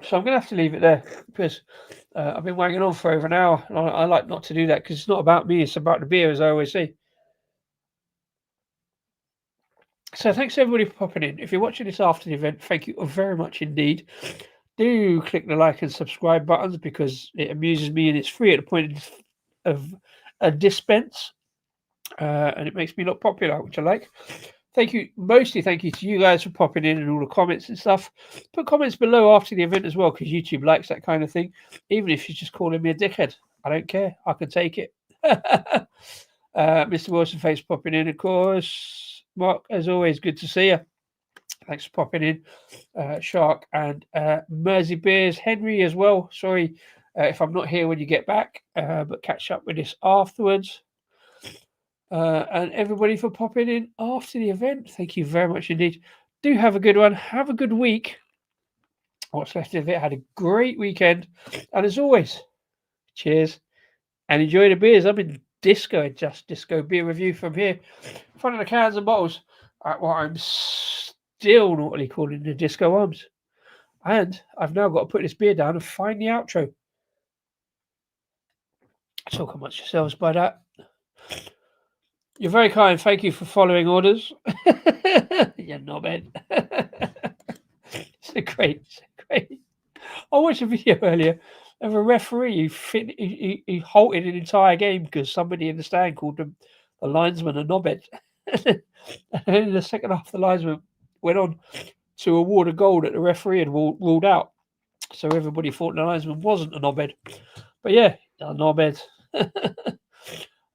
So I'm gonna have to leave it there because I've been wanging on for over an hour, and I like not to do that because it's not about me; it's about the beer, as I always say. So thanks everybody for popping in. If you're watching this after the event, thank you very much indeed. Do click the like and subscribe buttons because it amuses me and it's free at the point of a dispense, and it makes me look popular, which I like. Thank you to you guys for popping in and all the comments and stuff. Put comments below after the event as well because YouTube likes that kind of thing. Even if you're just calling me a dickhead, I don't care. I can take it. Mr. Wilson Face popping in, of course. Mark, as always, good to see you. Thanks for popping in. Shark and Mersey Beers. Henry as well. Sorry if I'm not here when you get back, but catch up with us afterwards. And everybody for popping in after the event. Thank you very much indeed. Do have a good one. Have a good week. What's left of it. Had a great weekend. And as always, cheers and enjoy the beers. I'm in disco, just disco beer review from here. In front of the cans and bottles at what I'm still naughtily calling the Disco Arms. And I've now got to put this beer down and find the outro. Talk amongst yourselves by that. You're very kind. Thank you for following orders. You're knobhead. It's great. I watched a video earlier of a referee who halted an entire game because somebody in the stand called the linesman a knobhead. And then in the second half, the linesman went on to award a goal that the referee had ruled out. So everybody thought the linesman wasn't a knobhead. But yeah, a knobhead.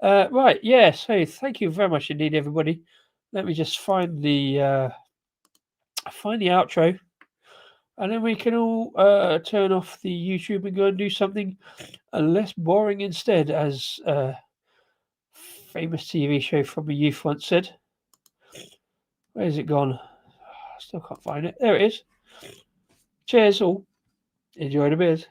Right, yeah, so thank you very much indeed, everybody. Let me just find the outro, and then we can all turn off the YouTube and go and do something less boring instead, as a famous TV show from my youth once said. Where's it gone? I still can't find it. There it is. Cheers all. Enjoy the beers.